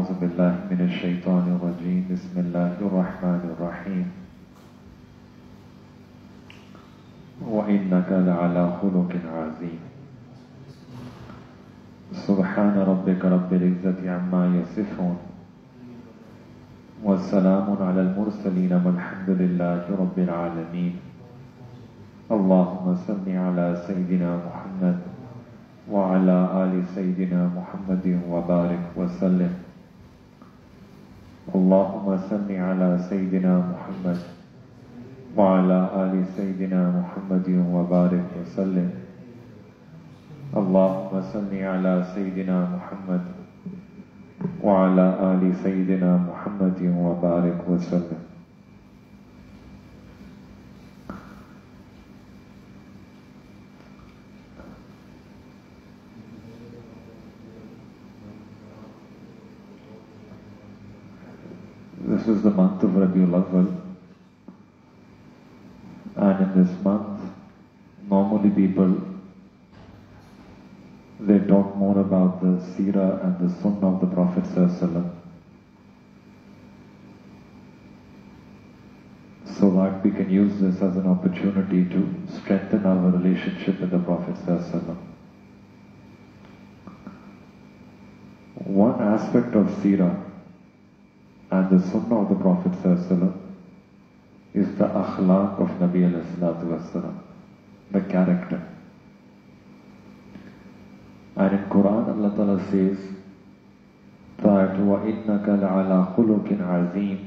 أعوذ بالله من الشيطان الرجيم بسم الله الرحمن الرحيم وإنك لعلى خلق عظيم سبحان ربك رب العزة عما يصفون والسلام على المرسلين والحمد لله رب العالمين اللهم صل على سيدنا محمد وعلى آل سيدنا محمد وبارك وسلم اللهم صل على سيدنا محمد وعلى آل سيدنا محمد وبارك وسلم اللهم صل على سيدنا محمد وعلى آل سيدنا محمد وبارك وسلم. This is the month of Rabiul Awwal, and in this month, normally people, they talk more about the seerah and the sunnah of the Prophet ﷺ, so that we can use this as an opportunity to strengthen our relationship with the Prophet ﷺ. One aspect of seerah and the sunnah of the Prophet ﷺ is the akhlaq of Nabi alayhi salatu wasalam, the character. And in Quran Allah Ta'ala says that وَإِنَّكَ لَعَلَى خُلُقٍ عَظِيمٍ,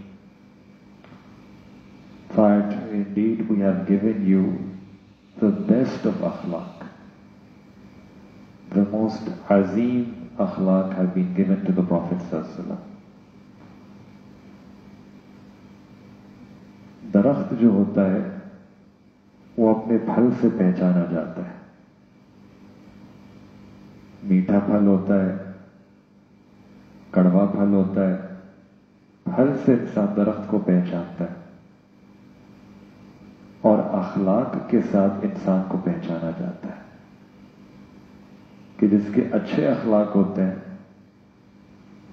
that indeed we have given you the best of akhlaq. The most azim akhlaq have been given to the Prophet ﷺ. درخت جو ہوتا ہے وہ اپنے پھل سے پہچانا جاتا ہے. میٹھا پھل ہوتا ہے, کڑوا پھل ہوتا ہے. پھل سے انسان درخت کو پہچانتا ہے, اور اخلاق کے ساتھ انسان کو پہچانا جاتا ہے کہ جس کے اچھے اخلاق ہوتے ہیں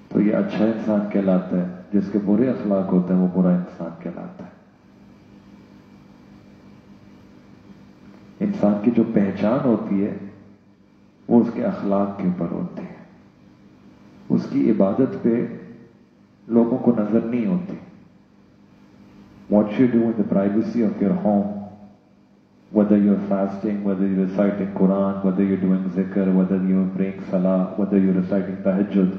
تو یہ اچھا انسان کہلاتا ہے, جس کے برے اخلاق ہوتے ہیں وہ برا انسان کہلاتا ہے. انسان کی جو پہچان ہوتی ہے وہ اس کے اخلاق کے اوپر ہوتی ہے. اس کی عبادت پہ لوگوں کو نظر نہیں ہوتی. What you do in the privacy of your home, whether you're fasting, whether you're reciting Quran, whether you're doing zikr, whether you're praying salah, whether you're reciting tahajjud,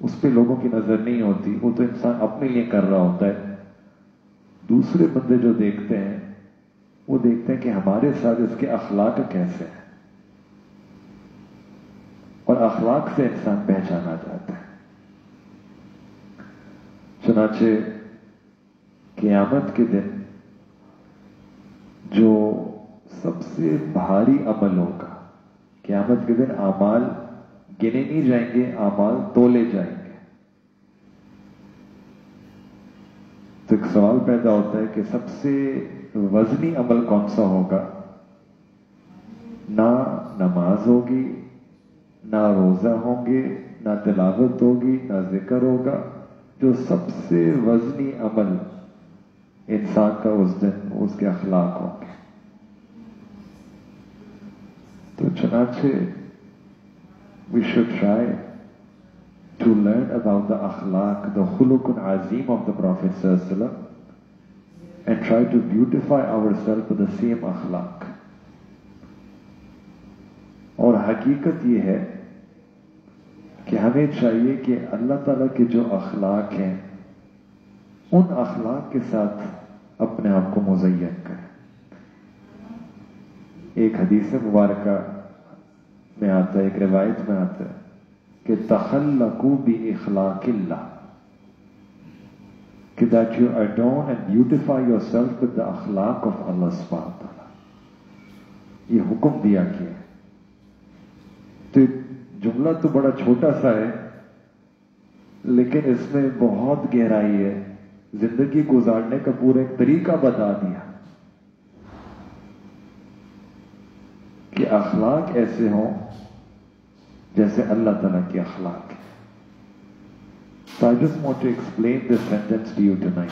اس پہ لوگوں کی نظر نہیں ہوتی. وہ تو انسان اپنے لیے کر رہا ہوتا ہے. دوسرے بندے جو دیکھتے ہیں وہ دیکھتے ہیں کہ ہمارے ساتھ اس کے اخلاق کیسے ہیں, اور اخلاق سے انسان پہچانا جاتا ہے. چنانچہ قیامت کے دن جو سب سے بھاری عمل ہوگا, قیامت کے دن اعمال گنے نہیں جائیں گے, اعمال تولے جائیں گے. تو ایک سوال پیدا ہوتا ہے کہ سب سے وزنی عمل کون سا ہوگا؟ نہ نماز ہوگی, نہ روزہ ہوں گے, نہ تلاوت ہوگی, نہ ذکر ہوگا. جو سب سے وزنی عمل انسان کا اس دن اس کے اخلاق ہوں گے. تو چنانچہ we should try to learn about the akhlaq, the khuluqun azim of the Prophet ﷺ, and try to beautify ourselves with the same akhlaq. اور حقیقت یہ ہے کہ ہمیں چاہیے کہ اللہ تعالیٰ کے جو اخلاق ہیں ان اخلاق کے ساتھ اپنے آپ کو مزین کریں. ایک حدیث مبارکہ میں آتا ہے, ایک روایت میں آتا ہے کہ تخلقوا باخلاق اللہ, کہ that you adorn and beautify yourself with the akhlaq of Allah subhanahu wa ta'ala. یہ حکم دیا کیا ہے. تو جملہ تو بڑا چھوٹا سا ہے لیکن اس میں بہت گہرائی ہے. زندگی گزارنے کا پورا ایک طریقہ بتا دیا کہ اخلاق ایسے ہوں جیسے اللہ تعالیٰ کے اخلاق ہے. So I just want to explain this sentence to you tonight.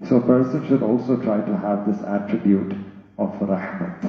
So a person should also try to have this attribute of rahmat.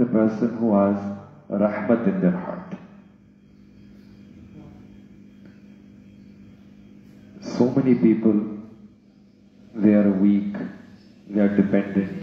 the person who has rahmat in their heart. So many people, they are weak, they are dependent,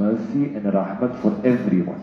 mercy and rahmat for everyone.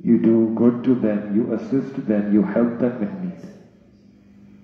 You do good to them, you assist them, you help them in need.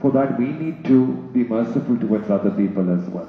for that we need to be merciful towards other people as well.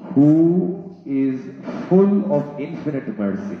who is full of infinite mercy,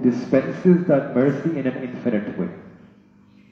dispenses that mercy in an infinite way।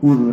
whose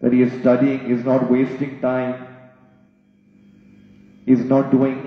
that he is studying, he is not wasting time, he is not doing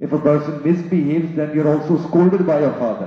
If a person misbehaves, then you're also scolded by your father.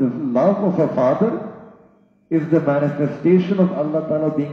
the love of a father is the manifestation of Allah Ta'ala being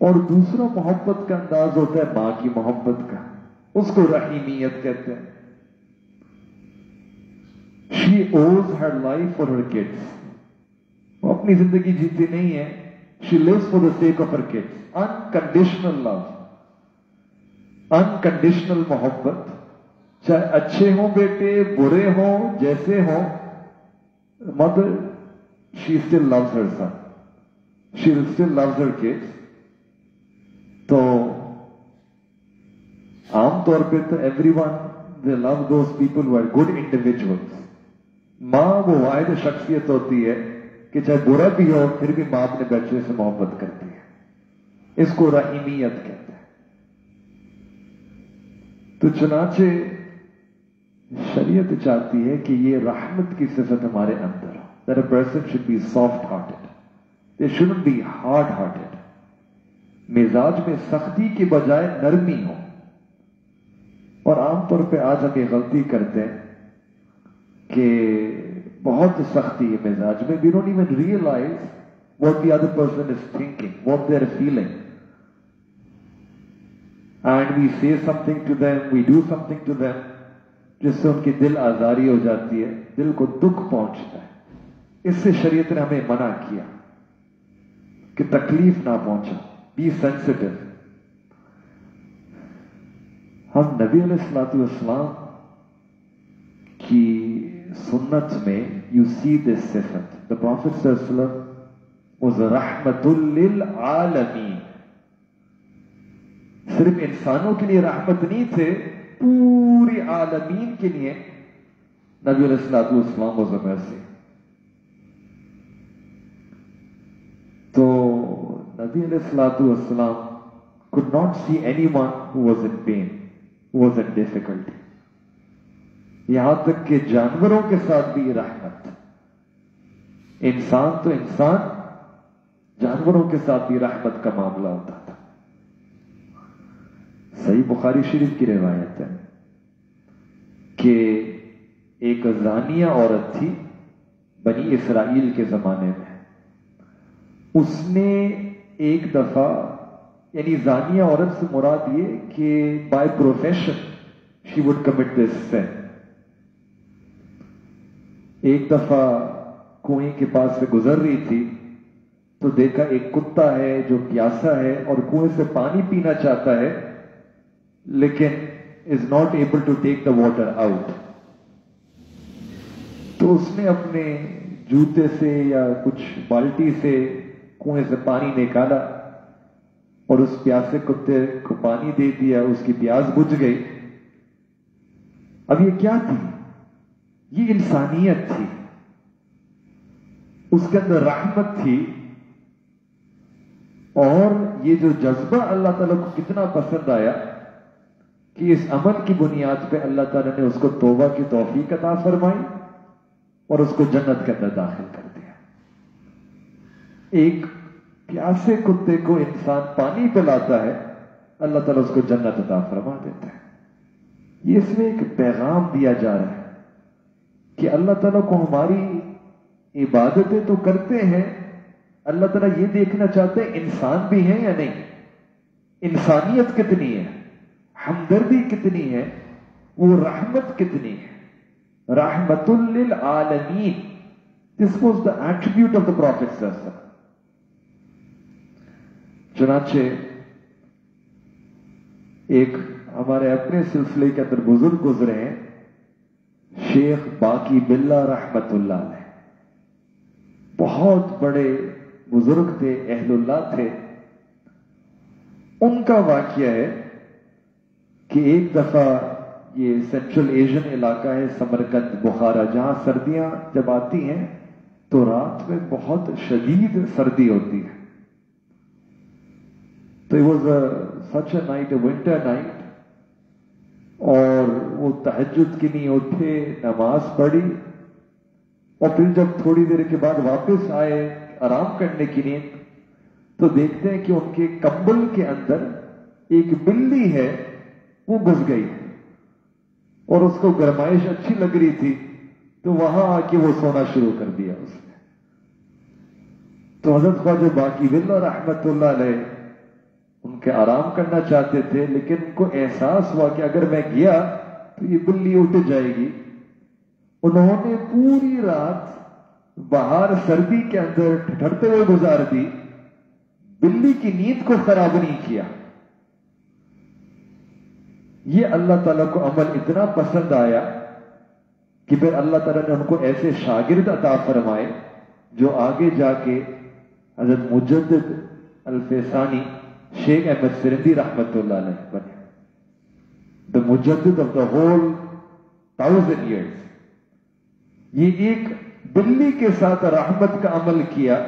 اور دوسرا محبت کا انداز ہوتا ہے ماں کی محبت کا، اس کو رحیمیت کہتے ہیں. She owes her life for her kids. وہ اپنی زندگی جیتی نہیں ہے. She lives for the sake of her kids. Unconditional love. Unconditional محبت. چاہے اچھے ہوں بیٹے، برے ہوں، جیسے ہوں. Mother, she still loves her son. She still loves her kids. تو عام طور پہ تو everyone, they love those people who are good individuals. ماں وہ واحد شخصیت ہوتی ہے کہ چاہے برا بھی ہو پھر بھی ماں اپنے بچے سے محبت کرتی ہے. اس کو رحیمیت کہتے ہیں. تو چنانچہ شریعت چاہتی ہے کہ یہ رحمت کی صفت ہمارے اندر ہو. That a person should be soft hearted. They shouldn't be hard hearted. مزاج میں سختی کے بجائے نرمی ہو. اور عام طور پہ آج ہم یہ غلطی کرتے ہیں کہ بہت سختی ہے مزاج میں. We don't even realize what the other person is thinking, what they are feeling. And we say something to them, we do something to them, جس سے ان کی دل آزاری ہو جاتی ہے، دل کو دکھ پہنچتا ہے. اس سے شریعت نے ہمیں منع کیا کہ تکلیف نہ پہنچا. Be sensitive. ہم نبی علیہ الصلوۃ والسلام کی سنت میں یو سی دس صفت. دا پروفیٹ صلی اللہ علیہ وسلم واز رحمت للعالمین. صرف انسانوں کے لیے رحمت نہیں تھے، پوری عالمین کے لیے نبی علیہ الصلوۃ والسلام واز اے مرسی. تو نبی علیہ الصلوۃ والسلام could not see anyone who was in pain, who was in difficulty. یہاں تک کہ جانوروں کے ساتھ بھی رحمت. انسان تو انسان، جانوروں کے ساتھ بھی رحمت کا معاملہ ہوتا تھا. صحیح بخاری شریف کی روایت ہے کہ ایک زانیہ عورت تھی بنی اسرائیل کے زمانے میں. اس نے ایک دفعہ، یعنی زانیہ عورت سے مراد یہ کہ by profession she would commit this sin. ایک دفعہ کنویں کے پاس سے گزر رہی تھی تو دیکھا ایک کتا ہے جو پیاسا ہے اور کنویں سے پانی پینا چاہتا ہے لیکن is not able to take the water out. تو اس نے اپنے جوتے سے یا کچھ بالٹی سے کنویں سے پانی نکالا اور اس پیاسے کتے کو پانی دے دیا. اس کی پیاس بجھ گئی. اب یہ کیا تھی؟ یہ انسانیت تھی. اس کے اندر رحمت تھی. اور یہ جو جذبہ اللہ تعالیٰ کو کتنا پسند آیا کہ اس عمل کی بنیاد پہ اللہ تعالیٰ نے اس کو توبہ کی توفیق عطا فرمائی اور اس کو جنت کے اندر داخل کر دیا. ایک پیاسے کتے کو انسان پانی پلاتا ہے، اللہ تعالیٰ اس کو جنت عطا فرما دیتا ہے. یہ اس میں ایک پیغام دیا جا رہا ہے کہ اللہ تعالیٰ کو ہماری عبادتیں تو کرتے ہیں، اللہ تعالیٰ یہ دیکھنا چاہتے ہیں انسان بھی ہیں یا نہیں، انسانیت کتنی ہے، ہمدردی کتنی ہے، وہ رحمت کتنی ہے. رحمت للعالمین. This was the attribute of the Prophet صلی اللہ علیہ وسلم. چنانچہ ایک ہمارے اپنے سلسلے کے اندر بزرگ گزرے ہیں، شیخ باقی باللہ رحمت اللہ علیہ. بہت بڑے بزرگ تھے، اہل اللہ تھے. ان کا واقعہ ہے کہ ایک دفعہ یہ سینٹرل ایشین علاقہ ہے سمرقند، بخارا، جہاں سردیاں جب آتی ہیں تو رات میں بہت شدید سردی ہوتی ہے. تو it was such a night, a winter night. اور وہ تہجد کے لیے اٹھے، نماز پڑھی اور پھر جب تھوڑی دیر کے بعد واپس آئے آرام کرنے کے لیے تو دیکھتے ہیں کہ ان کے کمبل کے اندر ایک بلی ہے، وہ گھس گئی اور اس کو گرمائش اچھی لگ رہی تھی تو وہاں آ کے وہ سونا شروع کر دیا اس نے. تو حضرت خواجہ باقی باللہ رحمت اللہ علیہ ان کے آرام کرنا چاہتے تھے، لیکن ان کو احساس ہوا کہ اگر میں گیا تو یہ بلی اٹھ جائے گی۔ انہوں نے پوری رات باہر سردی کے اندر ٹھٹھرتے ہوئے گزار دی، بلی کی نیند کو خراب نہیں کیا۔ یہ اللہ تعالیٰ کو عمل اتنا پسند آیا کہ پھر اللہ تعالیٰ نے ان کو ایسے شاگرد عطا فرمائے جو آگے جا کے حضرت مجدد الفیسانی شیخ احمد سرندی رحمت اللہ علیہ بنے، دا مجدد آف دا ہول 1000 years۔ یہ ایک بلی کے ساتھ رحمت کا عمل کیا،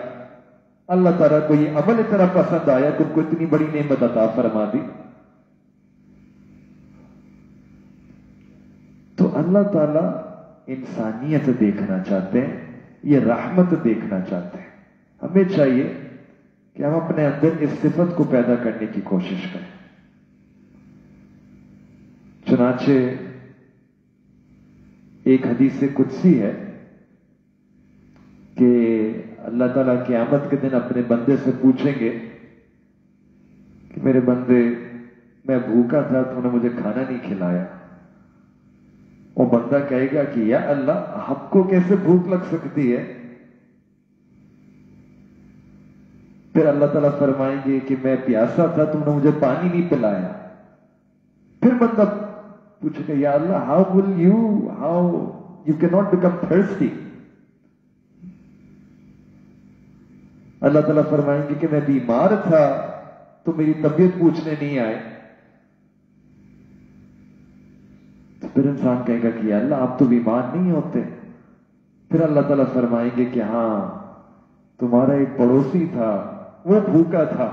اللہ تعالیٰ کو یہ عمل اتنا پسند آیا کہ ان کو اتنی بڑی نعمت عطا فرما دی۔ تو اللہ تعالیٰ انسانیت دیکھنا چاہتے ہیں، یہ رحمت دیکھنا چاہتے ہیں۔ ہمیں چاہیے کہ ہم اپنے اندر اس صفت کو پیدا کرنے کی کوشش کریں۔ چنانچہ ایک حدیث قدسی ہے کہ اللہ تعالیٰ قیامت کے دن اپنے بندے سے پوچھیں گے کہ میرے بندے، میں بھوکا تھا، تو نے مجھے کھانا نہیں کھلایا۔ وہ بندہ کہے گا کہ یا اللہ، آپ کو کیسے بھوک لگ سکتی ہے؟ پھر اللہ تعالیٰ فرمائیں گے کہ میں پیاسا تھا، تم نے مجھے پانی نہیں پلایا۔ پھر بندہ پوچھے گا یا اللہ، how you can not become thirsty. اللہ تعالیٰ فرمائیں گے کہ میں بیمار تھا، تو میری طبیعت پوچھنے نہیں آئے۔ تو پھر انسان کہے گا کہ یا اللہ، آپ تو بیمار نہیں ہوتے۔ پھر اللہ تعالیٰ فرمائیں گے کہ ہاں، تمہارا ایک پڑوسی تھا، وہ بھوکا تھا،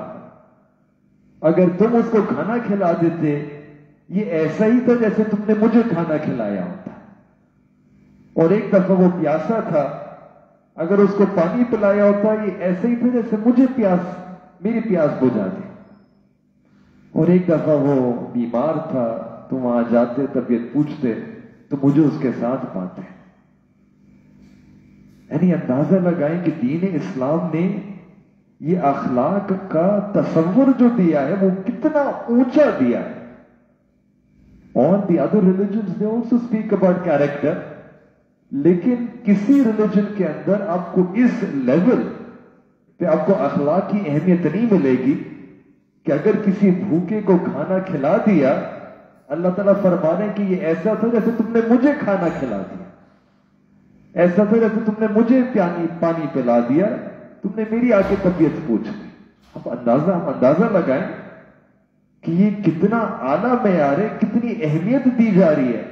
اگر تم اس کو کھانا کھلا دیتے، یہ ایسا ہی تھا جیسے تم نے مجھے کھانا کھلایا ہوتا۔ اور ایک دفعہ وہ پیاسا تھا، اگر اس کو پانی پلایا ہوتا، یہ ایسا ہی تھا جیسے مجھے میری پیاس بجھا دی۔ اور ایک دفعہ وہ بیمار تھا، تم وہاں جاتے، طبیعت پوچھتے، تو مجھے اس کے ساتھ پاتے۔ یعنی اندازہ لگائیں کہ دین اسلام نے یہ اخلاق کا تصور جو دیا ہے وہ کتنا اونچا دیا ہے۔ All the other religions they also speak about character، لیکن کسی ریلیجن کے اندر آپ کو اس لیول پہ آپ کو اخلاق کی اہمیت نہیں ملے گی کہ اگر کسی بھوکے کو کھانا کھلا دیا، اللہ تعالیٰ فرما رہے ہیں کہ یہ ایسا تھا جیسے تم نے مجھے کھانا کھلا دیا، ایسا تھا جیسے تم نے مجھے پانی پلا دیا، تم نے میری آ کے طبیعت پوچھ لی۔ ہم اندازہ لگائیں کہ یہ کتنا اعلیٰ معیار ہے، کتنی اہمیت دی جا رہی ہے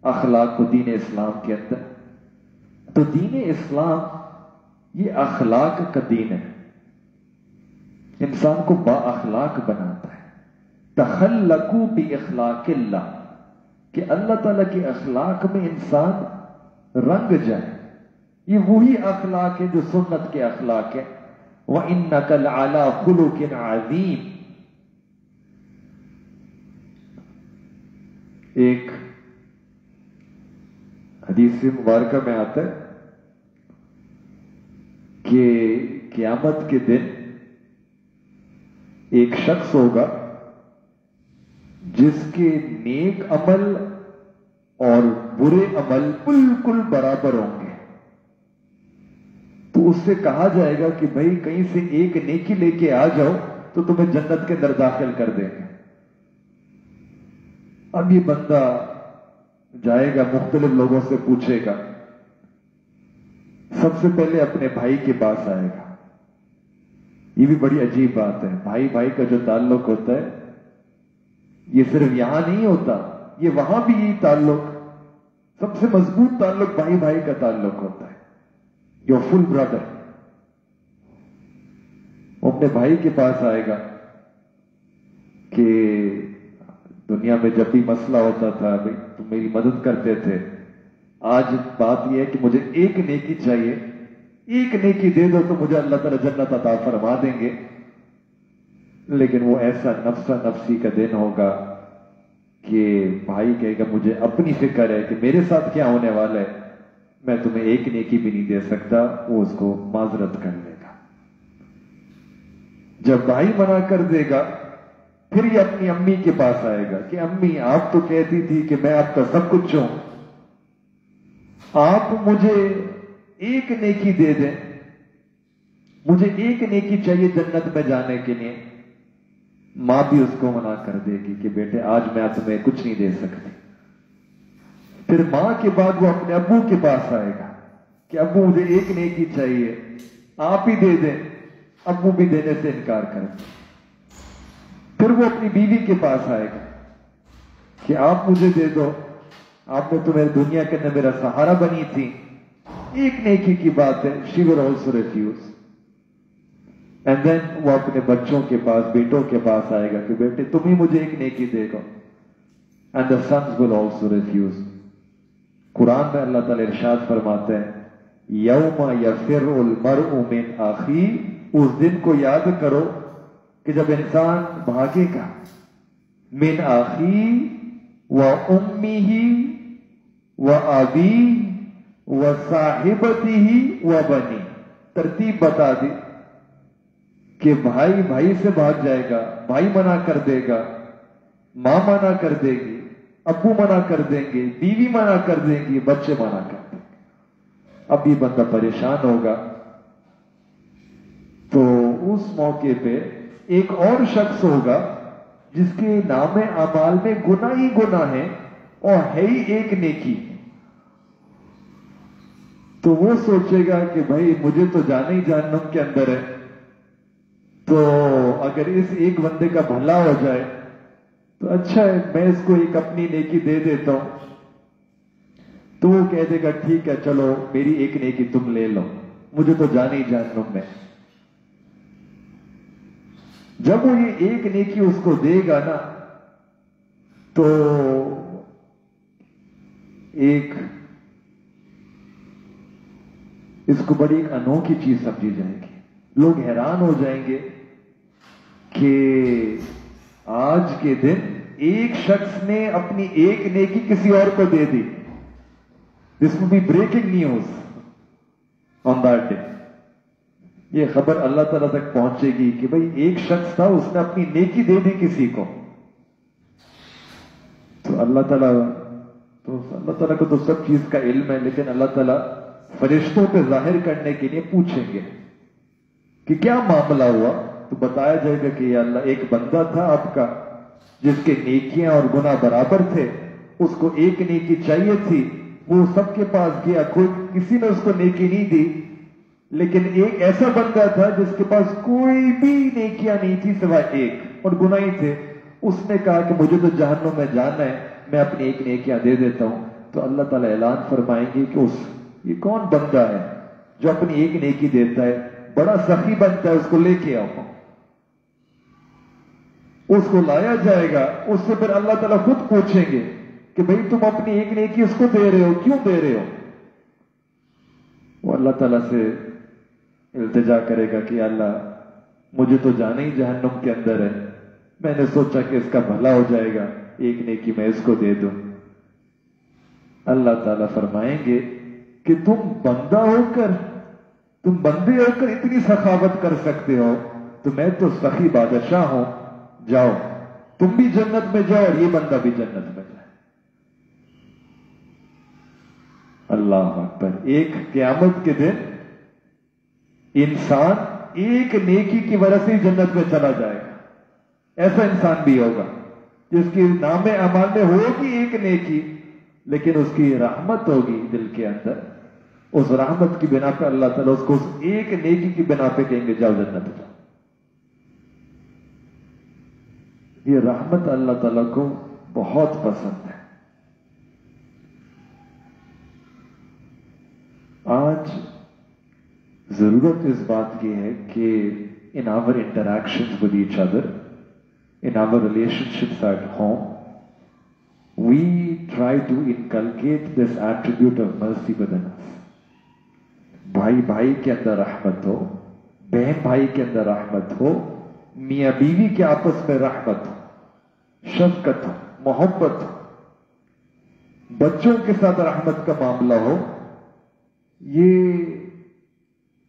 اخلاق کو دین اسلام کے اندر۔ تو دین اسلام یہ اخلاق کا دین ہے، انسان کو با اخلاق بناتا ہے۔ تخلقوا باخلاق اللہ، کہ اللہ تعالیٰ کے اخلاق میں انسان رنگ جائے۔ یہ وہی اخلاق ہے جو سنت کے اخلاق ہے۔ وَإِنَّكَ لَعَلَىٰ خُلُقٍ عَظِيمٍ۔ ایک حدیث مبارکہ میں آتا ہے کہ قیامت کے دن ایک شخص ہوگا جس کے نیک عمل اور برے عمل بالکل برابر ہوں گے۔ تو اس سے کہا جائے گا کہ بھائی کہیں سے ایک نیکی لے کے آ جاؤ تو تمہیں جنت کے اندر داخل کر دیں گے۔ اب یہ بندہ جائے گا، مختلف لوگوں سے پوچھے گا، سب سے پہلے اپنے بھائی کے پاس آئے گا۔ یہ بھی بڑی عجیب بات ہے، بھائی بھائی کا جو تعلق ہوتا ہے یہ صرف یہاں نہیں ہوتا، یہ وہاں بھی یہی تعلق، سب سے مضبوط تعلق بھائی بھائی کا تعلق ہوتا ہے، یور فل برادر۔ وہ اپنے بھائی کے پاس آئے گا کہ دنیا میں جب بھی مسئلہ ہوتا تھا بھائی تم میری مدد کرتے تھے، آج بات یہ ہے کہ مجھے ایک نیکی چاہیے، ایک نیکی دے دو تو مجھے اللہ تعالی جنت عطا فرما دیں گے۔ لیکن وہ ایسا نفسا نفسی کا دن ہوگا کہ بھائی کہے گا مجھے اپنی فکر ہے کہ میرے ساتھ کیا ہونے والا ہے، میں تمہیں ایک نیکی بھی نہیں دے سکتا، وہ اس کو معذرت کر لے گا۔ جب بھائی منع کر دے گا پھر یہ اپنی امی کے پاس آئے گا کہ امی آپ تو کہتی تھی کہ میں آپ کا سب کچھ ہوں، آپ مجھے ایک نیکی دے دیں، مجھے ایک نیکی چاہیے جنت میں جانے کے لیے۔ ماں بھی اس کو منع کر دے گی کہ بیٹے آج میں تمہیں کچھ نہیں دے سکتی۔ پھر ماں کے بعد وہ اپنے ابو کے پاس آئے گا کہ ابو مجھے ایک نیکی چاہیے، آپ ہی دے دیں۔ ابو بھی دینے سے انکار کر دیں۔ پھر وہ اپنی بیوی کے پاس آئے گا کہ آپ مجھے دے دو، آپ نے تو میری دنیا کے اندر میرا سہارا بنی تھی، ایک نیکی کی بات ہے۔ She will also refuse. And then وہ اپنے بچوں کے پاس، بیٹوں کے پاس آئے گا کہ بیٹے تم ہی مجھے ایک نیکی دے گا، and the sons will also refuse. قرآن میں اللہ تعالی ارشاد فرماتے ہیں یوم یفر المرء من اخی، اس دن کو یاد کرو کہ جب انسان بھاگے گا من اخی و امہ و ابی و صاحبتہ و بنی۔ ترتیب بتا دی کہ بھائی بھائی سے بھاگ جائے گا، بھائی منع کر دے گا، ماں منع کر دے گی، ابو منع کر دیں گے، بیوی منع کر دیں گی، بچے منع کر دیں گے۔ اب یہ بندہ پریشان ہوگا۔ تو اس موقع پہ ایک اور شخص ہوگا جس کے نام اعمال میں گناہ ہی گناہ ہے اور ہے ہی ایک نیکی، تو وہ سوچے گا کہ بھائی مجھے تو جانا ہی جہنم کے اندر ہے، تو اگر اس ایک بندے کا بھلا ہو جائے تو اچھا ہے، میں اس کو ایک اپنی نیکی دے دیتا ہوں۔ تو وہ کہہ دے گا ٹھیک ہے چلو میری ایک نیکی تم لے لو، مجھے تو جانا ہی جہنم میں۔ جب وہ یہ ایک نیکی اس کو دے گا نا تو ایک اس کو بڑی ایک انوکھی چیز سمجھی جائے گی۔ لوگ حیران ہو جائیں گے کہ آج کے دن ایک شخص نے اپنی ایک نیکی کسی اور کو دے دی۔ This will be breaking news on that day. یہ خبر اللہ تعالیٰ تک پہنچے گی کہ بھئی ایک شخص تھا، اس نے اپنی نیکی دے دی کسی کو۔ تو اللہ تعالیٰ کو تو سب چیز کا علم ہے، لیکن اللہ تعالیٰ فرشتوں پہ ظاہر کرنے کے لیے پوچھیں گے کہ کیا معاملہ ہوا، تو بتایا جائے گا کہ یا اللہ ایک بندہ تھا آپ کا جس کے نیکیاں اور گناہ برابر تھے، اس کو ایک نیکی چاہیے تھی، وہ سب کے پاس گیا، کسی نے اس کو نیکی نہیں دی، لیکن ایک ایسا بندہ تھا جس کے پاس کوئی بھی نیکیاں نہیں تھی سوائے ایک، اور گناہ ہی تھے۔ اس نے کہا کہ مجھے تو جہنم میں جانا ہے، میں اپنی ایک نیکیاں دے دیتا ہوں۔ تو اللہ تعالیٰ اعلان فرمائیں گے کہ یہ کون بندہ ہے جو اپنی ایک نیکی دیتا ہے، بڑا سخی بنتا ہے، اس کو لے کے آؤ۔ اس کو لایا جائے گا، اس سے پھر اللہ تعالیٰ خود پوچھیں گے کہ بھئی تم اپنی ایک نیکی اس کو دے رہے ہو، کیوں دے رہے ہو؟ وہ اللہ تعالیٰ سے التجا کرے گا کہ اللہ مجھے تو جانا ہی جہنم کے اندر ہے، میں نے سوچا کہ اس کا بھلا ہو جائے گا، ایک نیکی میں اس کو دے دوں۔ اللہ تعالیٰ فرمائیں گے کہ تم بندے ہو کر اتنی سخاوت کر سکتے ہو، تو میں تو سخی بادشاہ ہوں، جاؤ تم بھی جنت میں جاؤ اور یہ بندہ بھی جنت میں جائے۔ اللہ اکبر۔ ایک قیامت کے دن انسان ایک نیکی کی وجہ سے جنت میں چلا جائے گا۔ ایسا انسان بھی ہوگا جس کی نام اعمال میں ہوگی ایک نیکی، لیکن اس کی رحمت ہوگی دل کے اندر، اس رحمت کی بنا پہ اللہ تعالیٰ اس کو اس ایک نیکی کی بنا پہ کہیں گے جاؤ جنت جاؤ۔ یہ رحمت اللہ تعالیٰ کو بہت پسند ہے۔ آج ضرورت اس بات کی ہے کہ in our interactions with each other, in our relationships at home, we try to inculcate this attribute of mercy within us. بھائی بھائی کے اندر رحمت ہو، بہن بھائی کے اندر رحمت ہو، میاں بیوی کے آپس میں رحمت ہو، شفقت ہو، محبت ہو، بچوں کے ساتھ رحمت کا معاملہ ہو۔ یہ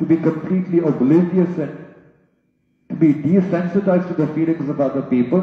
to be completely oblivious and to be desensitized to the feelings of other people,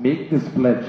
make this pledge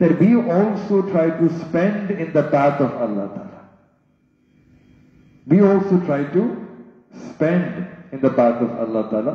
that we also try to spend in the path of Allah Ta'ala. We also try to spend in the path of Allah Ta'ala.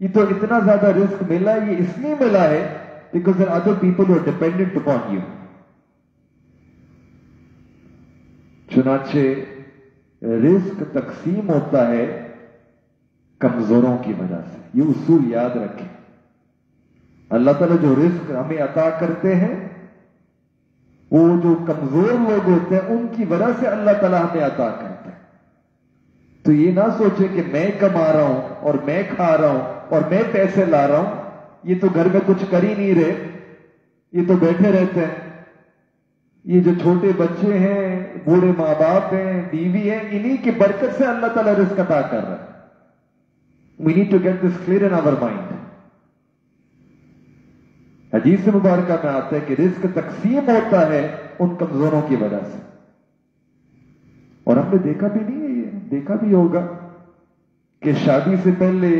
یہ تو اتنا زیادہ رزق ملا، یہ اس لیے ملا ہے because there are other people who are dependent upon you. چنانچہ رزق تقسیم ہوتا ہے کمزوروں کی وجہ سے. یہ اصول یاد رکھیں. اللہ تعالیٰ جو رزق ہمیں عطا کرتے ہیں وہ جو کمزور لوگ ہوتے ہیں ان کی وجہ سے اللہ تعالیٰ ہمیں عطا کرتے ہیں. تو یہ نہ سوچیں کہ میں کما رہا ہوں اور میں کھا رہا ہوں اور میں پیسے لا رہا ہوں، یہ تو گھر میں کچھ کر ہی نہیں رہے، یہ تو بیٹھے رہتے ہیں. یہ جو چھوٹے بچے ہیں، بوڑھے ماں باپ ہیں، بیوی ہیں، انہی کی برکت سے اللہ تعالیٰ رزق عطا کر رہا ہے. We need to get this clear in our mind. حدیث مبارکہ میں آتا ہے کہ رزق تقسیم ہوتا ہے ان کمزوروں کی وجہ سے. اور ہم نے دیکھا بھی نہیں ہے، یہ دیکھا بھی ہوگا کہ شادی سے پہلے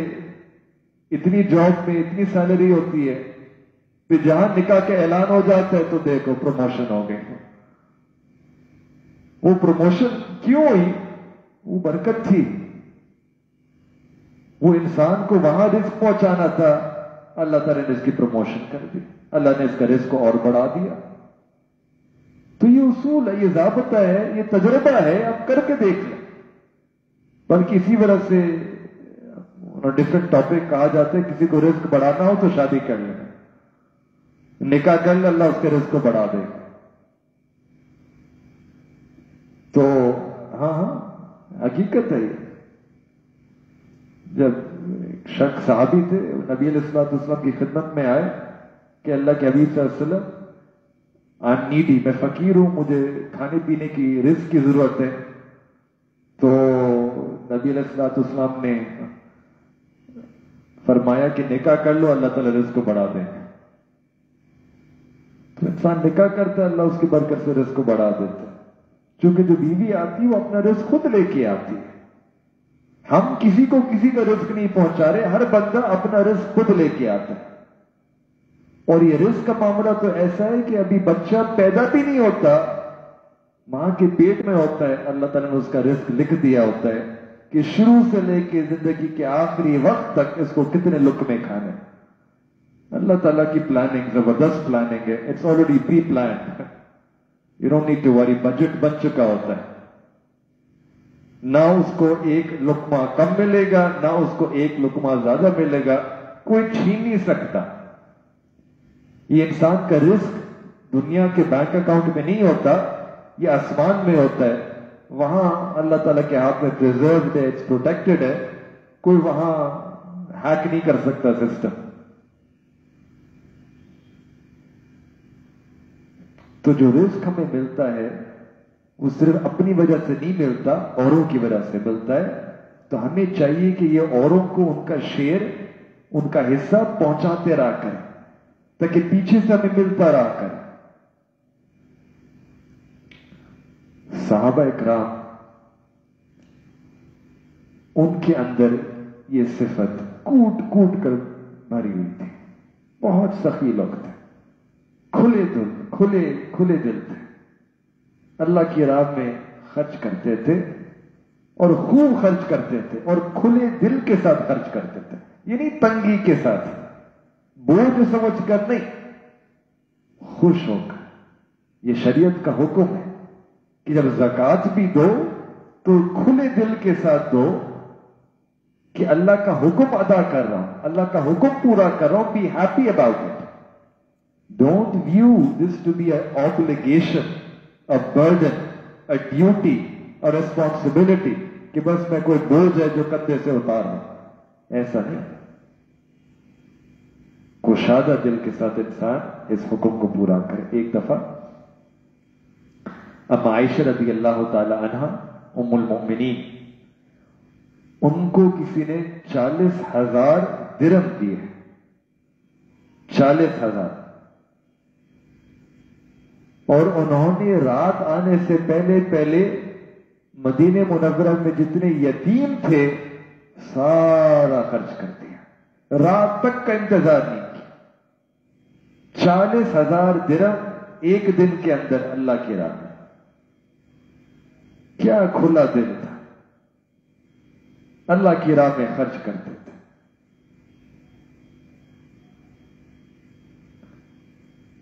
اتنی جاب میں اتنی سیلری ہوتی ہے، پھر جہاں نکاح کے اعلان ہو جاتا ہے تو دیکھو پروموشن ہو گئی. وہ پروموشن کیوں ہوئی؟ وہ برکت تھی. وہ انسان کو وہاں رزق پہنچانا تھا، اللہ تعالیٰ نے اس کی پروموشن کر دی، اللہ نے اس کا رزق کو اور بڑھا دیا. تو یہ اصول ہے، یہ ضابطہ ہے، یہ تجربہ ہے، آپ کر کے دیکھ لیں. بلکہ اسی وجہ سے ڈفرنٹ ٹاپک کہا جاتا ہے کسی کو رزق بڑھانا ہو تو شادی کر لینا، نکاح کر لے، اللہ اس کے رزق کو بڑھا دے. تو ہاں حقیقت ہے. جب ایک شخص صحابی تھے، نبی علیہ الصلوۃ والسلام کی خدمت میں آئے کہ اللہ کے حبیب صلی اللہ علیہ وسلم I'm needy، میں فقیر ہوں، مجھے کھانے پینے کی رزق کی ضرورت ہے. تو نبی علیہ الصلوۃ والسلام نے فرمایا کہ نکاح کر لو، اللہ تعالیٰ رزق کو بڑھا دیں گے. تو انسان نکاح کرتا ہے، اللہ اس کی برکت سے رزق کو بڑھا دیتا ہے. چونکہ جو بیوی آتی ہے وہ اپنا رزق خود لے کے آتی ہے. ہم کسی کو کسی کا رزق نہیں پہنچا رہے، ہر بندہ اپنا رزق خود لے کے آتا ہے. اور یہ رزق کا معاملہ تو ایسا ہے کہ ابھی بچہ پیدا بھی نہیں ہوتا، ماں کے پیٹ میں ہوتا ہے، اللہ تعالیٰ نے اس کا رزق لکھ دیا ہوتا ہے کہ شروع سے لے کے زندگی کے آخری وقت تک اس کو کتنے لقمے کھانے. اللہ تعالیٰ کی پلاننگ زبردست پلاننگ ہے. It's already pre planned. You don't need to worry. Budget بن چکا ہوتا ہے. نہ اس کو ایک لقمہ کم ملے گا، نہ اس کو ایک لقمہ زیادہ ملے گا، کوئی چھین نہیں سکتا. یہ انسان کا رزق دنیا کے بینک اکاؤنٹ میں نہیں ہوتا، یہ آسمان میں ہوتا ہے. وہاں اللہ تعالیٰ کے ہاتھ میں پریزروڈ ہے، اٹس پروٹیکٹڈ ہے، کوئی وہاں ہیک نہیں کر سکتا سسٹم. تو جو رزق ہمیں ملتا ہے وہ صرف اپنی وجہ سے نہیں ملتا، اوروں کی وجہ سے ملتا ہے. تو ہمیں چاہیے کہ یہ اوروں کو ان کا شیئر، ان کا حصہ پہنچاتے رہا کریں تاکہ پیچھے سے ہمیں ملتا رہا کرے. صحابہ اکرام ان کے اندر یہ صفت کوٹ کوٹ کر بھری ہوئی تھی. بہت سخی لوگ تھے، کھلے دل تھے، اللہ کی راہ میں خرچ کرتے تھے اور خوب خرچ کرتے تھے اور کھلے دل کے ساتھ خرچ کرتے تھے. یعنی تنگی کے ساتھ، بوجھ سمجھ کر نہیں، خوش ہو کر. یہ شریعت کا حکم ہے کہ جب زکوٰۃ بھی دو تو کھلے دل کے ساتھ دو کہ اللہ کا حکم ادا کر رہا ہوں، اللہ کا حکم پورا کر رہا ہوں. Be happy about it. Don't view this to be an obligation, a burden, a duty, a responsibility کہ بس میں کوئی بوجھ ہے جو کندھے سے اتار رہا ہوں. ایسا نہیں. کشادہ دل کے ساتھ انسان اس حکم کو پورا کرے. ایک دفعہ اب عائشہ رضی اللہ تعالی عنہ ام المؤمنین، ان کو کسی نے 40,000 درہم دیے. 40,000. اور انہوں نے رات آنے سے پہلے مدینہ منورہ میں جتنے یتیم تھے سارا خرچ کر دیا. رات تک کا انتظار نہیں کیا. 40,000 درہم ایک دن کے اندر اللہ کی راہ میں. کیا کھلا دل تھا، اللہ کی راہ میں خرچ کرتے تھے.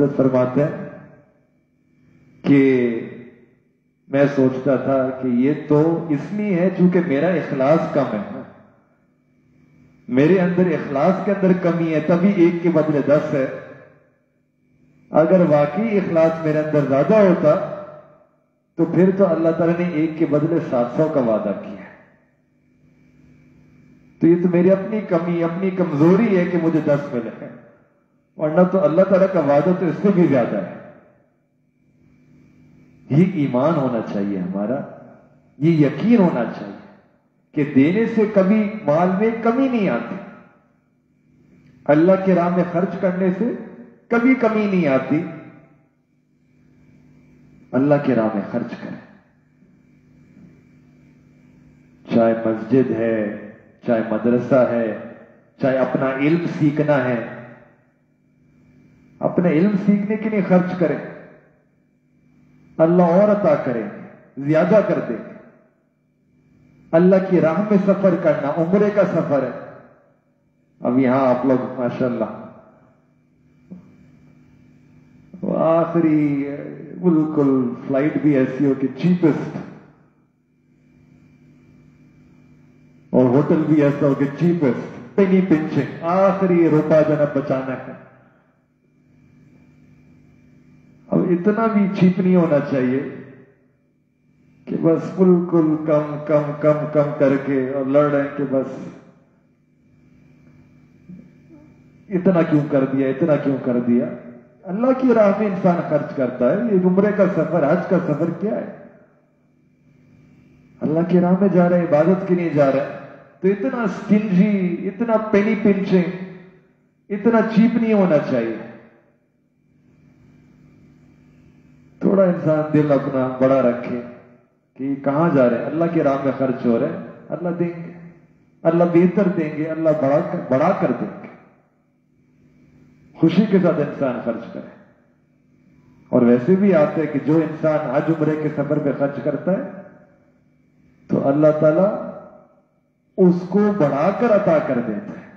حضرت فرماتے ہیں کہ میں سوچتا تھا کہ یہ تو اس لیے ہے چونکہ میرا اخلاص کم ہے، میرے اندر اخلاص کے اندر کمی ہے، تبھی 1 کے بدلے 10 ہے۔ اگر واقعی اخلاص میرے اندر زیادہ ہوتا تو پھر تو اللہ تعالیٰ نے 1 کے بدلے 700 کا وعدہ کیا ہے۔ تو یہ تو میری اپنی کمی، اپنی کمزوری ہے کہ مجھے 10 ملے ہیں، ورنہ تو اللہ تعالیٰ کا وعدہ تو اس سے بھی زیادہ ہے۔ یہ ایمان ہونا چاہیے ہمارا، یہ یقین ہونا چاہیے کہ دینے سے کبھی مال میں کمی نہیں آتی، اللہ کی راہ میں خرچ کرنے سے کبھی کمی نہیں آتی۔ اللہ کی راہ میں خرچ کریں، چاہے مسجد ہے، چاہے مدرسہ ہے، چاہے اپنا علم سیکھنا ہے، اپنے علم سیکھنے کے لیے خرچ کریں، اللہ اور عطا کریں، زیادہ کر دیں۔ اللہ کی راہ میں سفر کرنا عمرے کا سفر ہے۔ اب یہاں آپ لوگ ماشاءاللہ آخری بالکل فلائٹ بھی ایسی ہو کہ چیپسٹ، اور ہوٹل بھی ایسا ہو کہ چیپسٹ، پینی پنچنگ، آخری روپا جنا بچانا ہے۔ اب اتنا بھی چیپ نہیں ہونا چاہیے کہ بس بالکل کم کم کم کم کر کے اور لڑ رہے ہیں کہ بس اتنا کیوں کر دیا، اتنا کیوں کر دیا۔ اللہ کی راہ میں انسان خرچ کرتا ہے۔ یہ عمرے کا سفر، حج کا سفر کیا ہے؟ اللہ کی راہ میں جا رہے ہیں، عبادت کے لیے جا رہے ہیں، تو اتنا سٹنجی، اتنا پینی پنچنگ، اتنا چیپ نہیں ہونا چاہیے۔ تھوڑا انسان دل اپنا بڑا رکھے کہ یہ کہاں جا رہے ہیں، اللہ کی راہ میں خرچ ہو رہے ہیں، اللہ دیں گے، اللہ بہتر دیں گے، اللہ بڑا کر دیں گے۔ خوشی کے ساتھ انسان خرچ کرے۔ اور ویسے بھی آتے ہیں کہ جو انسان حج عمرے کے سفر پہ خرچ کرتا ہے تو اللہ تعالیٰ اس کو بڑھا کر عطا کر دیتا ہے،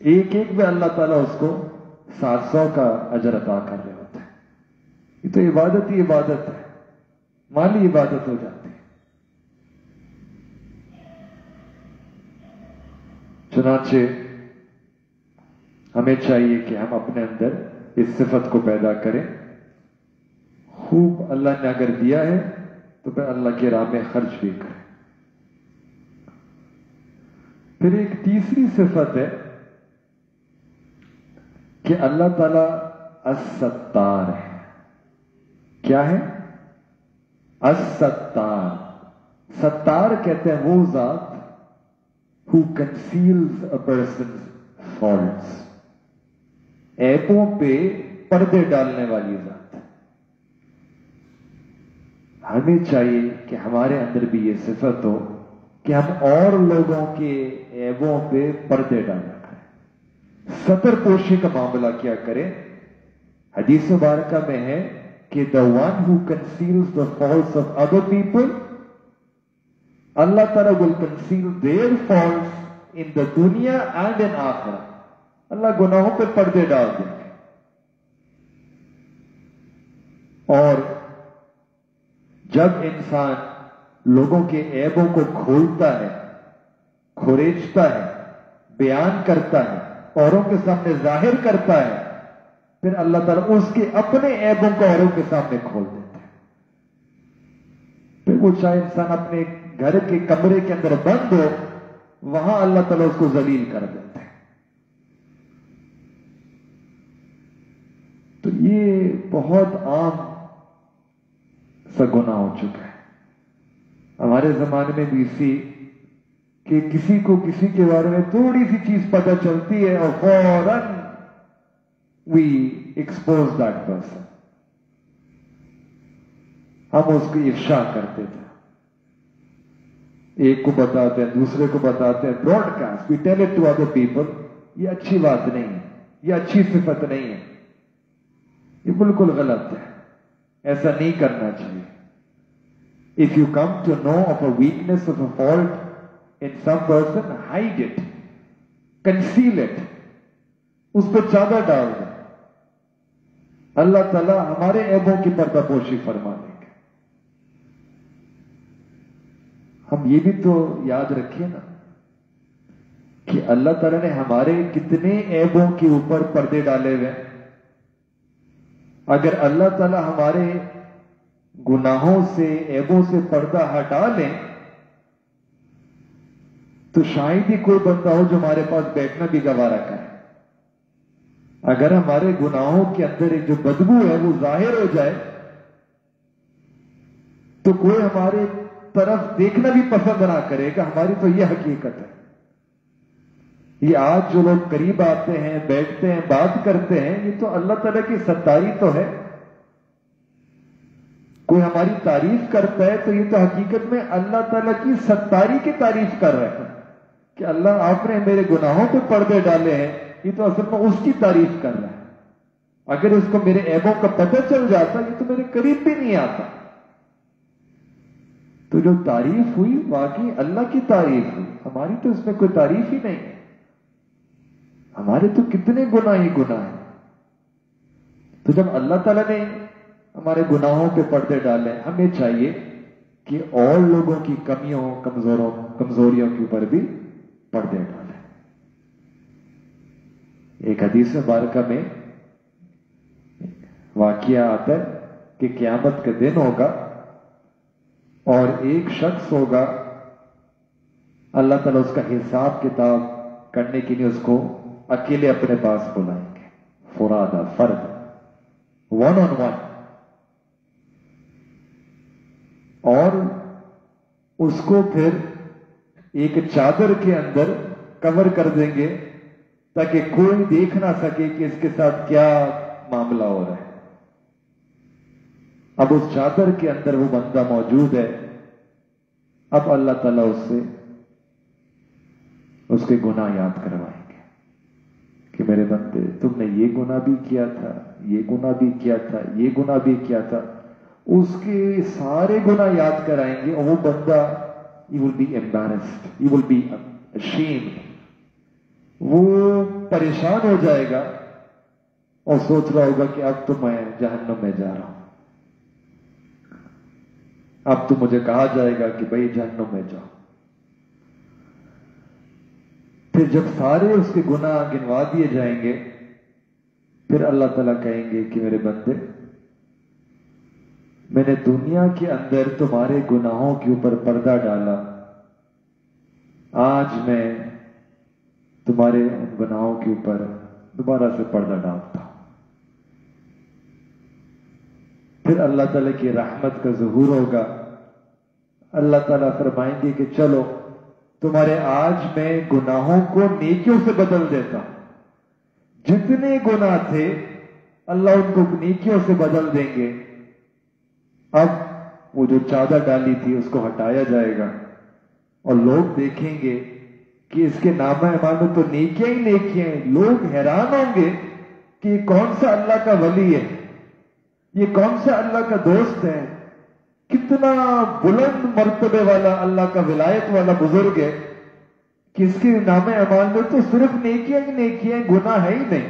ایک ایک پہ اللہ تعالیٰ اس کو 700 کا اجر عطا کر رہے ہوتے ہیں۔ یہ تو عبادت ہی عبادت ہے، مالی عبادت ہو جاتی ہے۔ چنانچہ ہمیں چاہیے کہ ہم اپنے اندر اس صفت کو پیدا کریں۔ خوب اللہ نے اگر دیا ہے تو پھر اللہ کی راہ میں خرچ بھی کریں۔ پھر ایک تیسری صفت ہے کہ اللہ تعالی الستار ہے۔ کیا ہے؟ الستار۔ ستار کہتے ہیں وہ ذات who conceals a person's faults، عیبوں پہ پردے ڈالنے والی ذات۔ ہمیں چاہیے کہ ہمارے اندر بھی یہ صفت ہو کہ ہم اور لوگوں کے عیبوں پہ پردے ڈالا کریں، ستر پوشی کا معاملہ کیا کریں۔ حدیث مبارکہ میں ہے کہ the one who conceals the faults of other people، اللہ تعالیٰ will conceal their faults in the dunya and in آخرہ۔ اللہ گناہوں پہ پردے ڈال دیں گے۔ اور جب انسان لوگوں کے عیبوں کو کھولتا ہے، کھریچتا ہے، بیان کرتا ہے، اوروں کے سامنے ظاہر کرتا ہے، پھر اللہ تعالیٰ اس کے اپنے عیبوں کو اوروں کے سامنے کھول دیتا ہے۔ پھر وہ چاہے انسان اپنے گھر کے کمرے کے اندر بند ہو، وہاں اللہ تعالیٰ اس کو ذلیل کر دیتا ہے۔ تو یہ بہت عام سا گناہ ہو چکا ہے ہمارے زمانے میں بھی، اسی کہ کسی کو کسی کے بارے میں تھوڑی سی چیز پتہ چلتی ہے اور فوراً وی ایکسپوز دیٹ پرسن، ہم اس کو افشا کرتے تھے، ایک کو بتاتے ہیں، دوسرے کو بتاتے ہیں، broadcast, we tell it to other people. یہ اچھی بات نہیں ہے، یہ اچھی صفت نہیں ہے، یہ بالکل غلط ہے، ایسا نہیں کرنا چاہیے۔ If you come to know of a weakness, of a fault in some person, hide it, conceal it، اس پہ چادر ڈال دیں، اللہ تعالیٰ ہمارے عیبوں کی پردہ پوشی فرما دیں گے. ہم یہ بھی تو یاد رکھیں نا کہ اللہ تعالیٰ نے ہمارے کتنے عیبوں کے اوپر پردے ڈالے ہوئے. اگر اللہ تعالیٰ ہمارے گناہوں سے عیبوں سے پردہ ہٹا لیں تو شاید ہی کوئی بندہ ہو جو ہمارے پاس بیٹھنا بھی گوارا کرے. اگر ہمارے گناہوں کے اندر ایک جو بدبو ہے وہ ظاہر ہو جائے تو کوئی ہمارے طرف دیکھنا بھی پسند نہ کرے گا. ہماری تو یہ حقیقت ہے. یہ آج جو لوگ قریب آتے ہیں، بیٹھتے ہیں، بات کرتے ہیں، یہ تو اللہ تعالیٰ کی ستاری تو ہے. کوئی ہماری تعریف کرتا ہے تو یہ تو حقیقت میں اللہ تعالیٰ کی ستاری کی تعریف کر رہا ہے کہ اللہ آپ نے میرے گناہوں پہ پردے ڈالے ہیں. یہ تو اصل میں اس کی تعریف کر رہا ہے. اگر اس کو میرے عیبوں کا پتہ چل جاتا یہ تو میرے قریب بھی نہیں آتا. تو جو تعریف ہوئی واقعی اللہ کی تعریف ہوئی، ہماری تو اس میں کوئی تعریف ہی نہیں ہے. ہمارے تو کتنے گناہ ہی گناہ ہیں. تو جب اللہ تعالیٰ نے ہمارے گناہوں پہ پردے ڈالے، ہمیں چاہیے کہ اور لوگوں کی کمیوں کمزوریوں کے اوپر بھی پردے ڈالیں. ایک حدیث مبارکہ میں واقعہ آتا ہے کہ قیامت کا دن ہوگا اور ایک شخص ہوگا، اللہ تعالیٰ اس کا حساب کتاب کرنے کے لیے اس کو اکیلے اپنے پاس بلائیں گے. فرادہ، فرد، ون آن ون. اور اس کو پھر ایک چادر کے اندر کور کر دیں گے تاکہ کوئی دیکھ نہ سکے کہ اس کے ساتھ کیا معاملہ ہو رہا ہے. اب اس چادر کے اندر وہ بندہ موجود ہے. اب اللہ تعالیٰ اس سے اس کے گناہ یاد کروائیں گے کہ میرے بندے تم نے یہ گناہ بھی کیا تھا، یہ گناہ بھی کیا تھا، یہ گناہ بھی کیا تھا. اس کے سارے گناہ یاد کرائیں گے اور وہ بندہ he will be embarrassed, he will be ashamed. وہ پریشان ہو جائے گا اور سوچ رہا ہوگا کہ اب تو میں جہنم میں جا رہا ہوں. اب تو مجھے کہا جائے گا کہ بھائی جہنم میں جاؤ. پھر جب سارے اس کے گناہ گنوا دیے جائیں گے پھر اللہ تعالیٰ کہیں گے کہ میرے بندے میں نے دنیا کے اندر تمہارے گناہوں کے اوپر پردہ ڈالا، آج میں تمہارے گناہوں کے اوپر دوبارہ سے پردہ ڈالتا ہوں. پھر اللہ تعالیٰ کی رحمت کا ظہور ہوگا. اللہ تعالیٰ فرمائیں گے کہ چلو تمہارے آج میں گناہوں کو نیکیوں سے بدل دیتا ہوں. جتنے گناہ تھے اللہ ان کو نیکیوں سے بدل دیں گے. اب وہ جو چادر ڈالی تھی اس کو ہٹایا جائے گا اور لوگ دیکھیں گے کہ اس کے نامہ اعمال میں تو نیکیاں ہی نیکیاں ہیں. لوگ حیران ہوں گے کہ یہ کون سا اللہ کا ولی ہے، یہ کون سا اللہ کا دوست ہے، کتنا بلند مرتبے والا اللہ کا ولایت والا بزرگ ہے کہ اس کے نامہ اعمال میں تو صرف نیکیاں ہی نیکیاں ہیں، گناہ ہے ہی نہیں.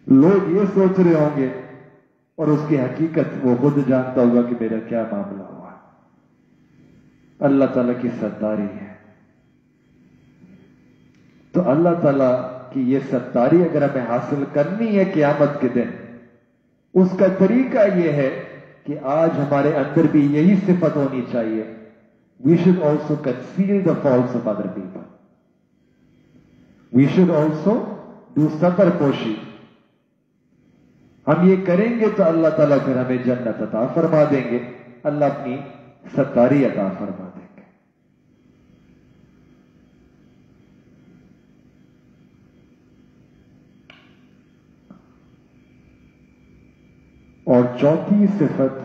لوگ یہ سوچ رہے ہوں گے اور اس کی حقیقت وہ خود جانتا ہوگا کہ میرا کیا معاملہ ہوا. اللہ تعالیٰ کی ستاری ہے. تو اللہ تعالیٰ کی یہ ستاری اگر ہمیں حاصل کرنی ہے قیامت کے دن، اس کا طریقہ یہ ہے کہ آج ہمارے اندر بھی یہی صفت ہونی چاہیے. We should also conceal the faults of other people. We should also do ستر پوشی. ہم یہ کریں گے تو اللہ تعالیٰ پھر ہمیں جنت عطا فرما دیں گے، اللہ اپنی ستاری عطا فرما دیں گے. اور چوتھی صفت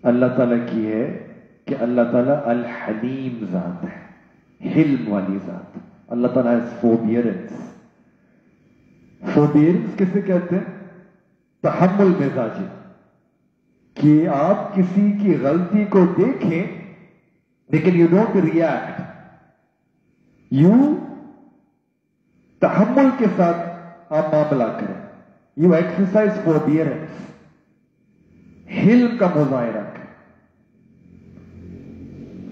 اللہ تعالیٰ کی ہے کہ اللہ تعالیٰ الحلیم ذات ہے، حلم والی ذات. اللہ تعالیٰ has forbearance. forbearance کسے کہتے ہیں؟ تحمل مزاجی. کہ آپ کسی کی غلطی کو دیکھیں لیکن یو ڈونٹ ریئیکٹ، یو تحمل کے ساتھ آپ معاملہ کریں. یو ایکسرسائز فوربیئرنس، حلم کا مظاہرہ کریں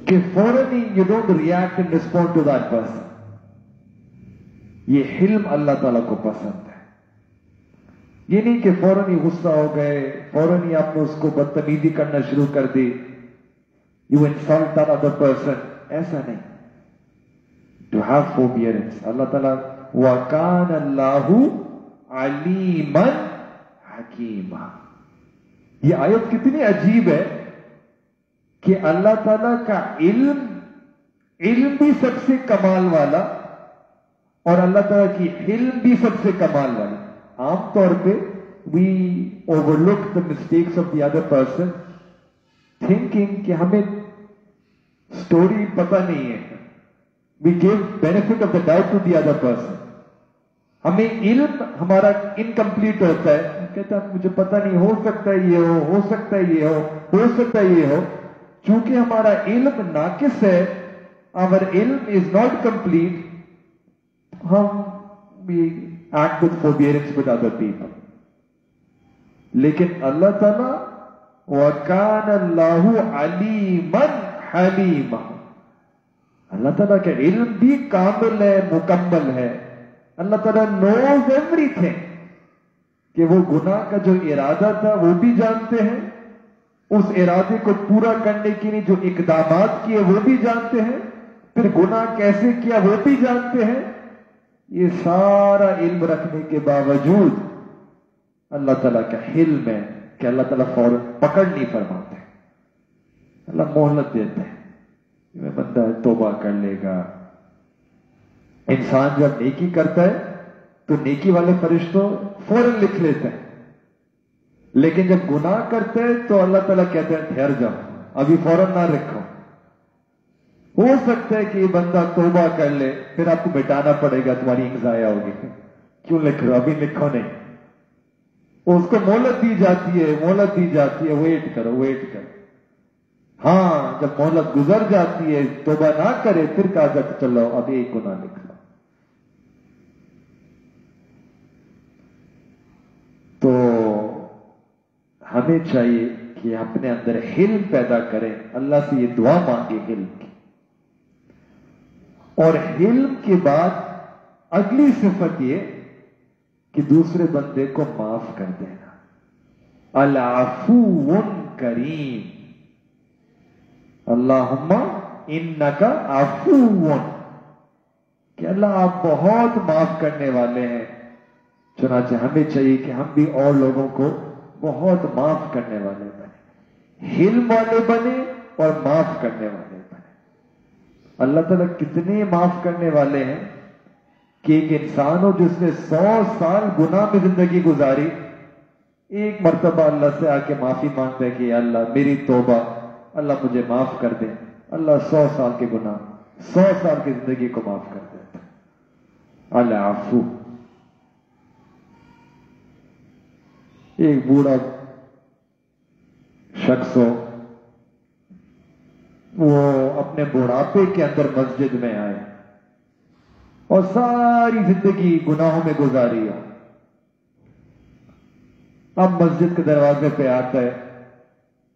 کہ فوراً ہی you don't react and respond to that person. یہ حلم اللہ تعالیٰ کو پسند ہے. یہ نہیں کہ فوراً ہی غصہ ہو گئے، فوراً ہی آپ نے اس کو بدتمیزی کرنا شروع کر دی، you insult that other person. ایسا نہیں. To have فوربیئرنس. اللہ تعالیٰ وَكَانَ اللَّهُ عَلِيمًا حَكِيمًا. یہ آیت کتنی عجیب ہے کہ اللہ تعالیٰ کا علم بھی سب سے کمال والا اور اللہ تعالیٰ کی حلم بھی سب سے کمال والی. عام طور پہ we overlook the mistakes of the other person thinking کہ ہمیں اسٹوری پتہ نہیں ہے. We give benefit of the doubt to the other person. ہمیں علم ہمارا انکمپلیٹ ہوتا ہے، کہتا ہے مجھے پتہ نہیں، ہو سکتا ہے یہ ہو سکتا ہے یہ ہو سکتا ہے یہ ہو. چونکہ ہمارا علم ناقص ہے، our علم is not complete، ہم we act with forbearance with other people. لیکن اللہ تعالیٰ وَكَانَ اللَّهُ عَلِيمًا حَلِيمًا. اللہ تعالیٰ کا علم بھی کامل ہے، مکمل ہے. اللہ تعالیٰ knows everything، کہ وہ گناہ کا جو ارادہ تھا وہ بھی جانتے ہیں، اس ارادے کو پورا کرنے کے لیے جو اقدامات کیے وہ بھی جانتے ہیں، پھر گناہ کیسے کیا وہ بھی جانتے ہیں. یہ سارا علم رکھنے کے باوجود اللہ تعالیٰ کا حلم ہے کہ اللہ تعالیٰ فوراً پکڑ نہیں فرماتے، اللہ مہلت دیتے ہیں. میں بندہ توبہ کر لے گا. انسان جب نیکی کرتا ہے تو نیکی والے فرشتوں فوراً لکھ لیتے ہیں، لیکن جب گناہ کرتے ہیں تو اللہ تعالیٰ کہتے ہیں ٹھہر جاؤ، ابھی فوراً نہ لکھو. ہو سکتا ہے کہ یہ بندہ توبہ کر لے، پھر آپ کو مٹانا پڑے گا، تمہاری انک ضائع ہوگی. کیوں لکھ رہے ہو؟ ابھی لکھو نہیں. اس کو مہلت دی جاتی ہے، ویٹ کرو. ہاں جب مہلت گزر جاتی ہے، توبہ نہ کرے، پھر کہا جاتا چلو اب ایک گناہ لکھ لو. تو ہمیں چاہیے کہ اپنے اندر حلم پیدا کریں، اللہ سے یہ دعا مانگے حلم کی. اور حلم کے بعد اگلی صفت یہ کہ دوسرے بندے کو معاف کر دینا. العفو کریم. اللہم انکا عفو، کہ اللہ آپ بہت معاف کرنے والے ہیں. چنانچہ ہمیں چاہیے کہ ہم بھی اور لوگوں کو بہت معاف کرنے والے بنے، حلم والے بنے اور معاف کرنے والے بنے. اللہ تعالیٰ کتنے معاف کرنے والے ہیں کہ ایک انسان ہو جس نے 100 سال گناہ میں زندگی گزاری، ایک مرتبہ اللہ سے آ کے معافی مانگتا ہے کہ یا اللہ میری توبہ، اللہ مجھے معاف کر دے. اللہ 100 سال کے گناہ، 100 سال کی زندگی کو معاف کر دیتا. العفو. ایک بوڑھا شخص ہو، وہ اپنے بڑھاپے کے اندر مسجد میں آئے اور ساری زندگی گناہوں میں گزاری ہو. اب مسجد کے دروازے پہ آتا ہے،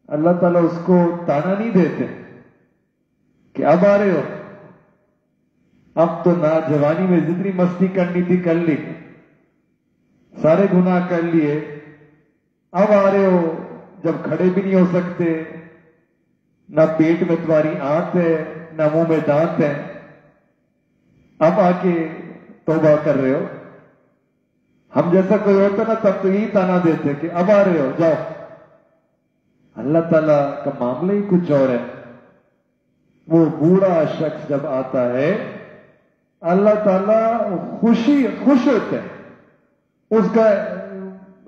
اللہ تعالیٰ اس کو تانا نہیں دیتے کہ اب آ رہے ہو، اب تو نہ جوانی میں جتنی مستی کرنی تھی کر لی، سارے گناہ کر لیے، اب آ رہے ہو جب کھڑے بھی نہیں ہو سکتے، نہ پیٹ میں تمہاری آنت ہے نہ منہ میں دانت ہے، اب آ کے توبہ کر رہے ہو. ہم جیسا کوئی ہوتا نا تب تو یہی تانا دیتے کہ اب آ رہے ہو جاؤ. اللہ تعالیٰ کا معاملہ ہی کچھ اور ہے. وہ بوڑھا شخص جب آتا ہے اللہ تعالیٰ خوش ہوتے ہیں اس کا.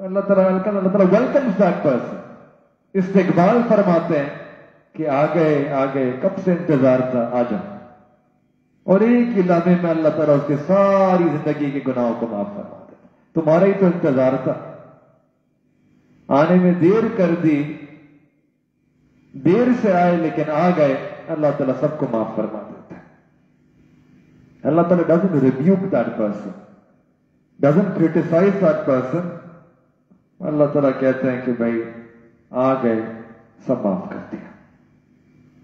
اللہ تعالیٰ ویلکمز دیٹ پرسن، استقبال فرماتے ہیں کہ آ گئے کب سے انتظار تھا، آ جاؤ. اور ایک ہی لمحے میں اللہ تعالیٰ اس کے ساری زندگی کے گناہوں کو معاف فرماتے ہیں. تمہارا ہی تو انتظار تھا، آنے میں دیر کر دی، دیر سے آئے لیکن آ گئے. اللہ تعالیٰ سب کو معاف فرما دیتا ہے. اللہ تعالیٰ doesn't rebuke that person. doesn't criticize that person. اللہ تعالیٰ کہتے ہیں کہ بھائی آ گئے، سب معاف کر دیا.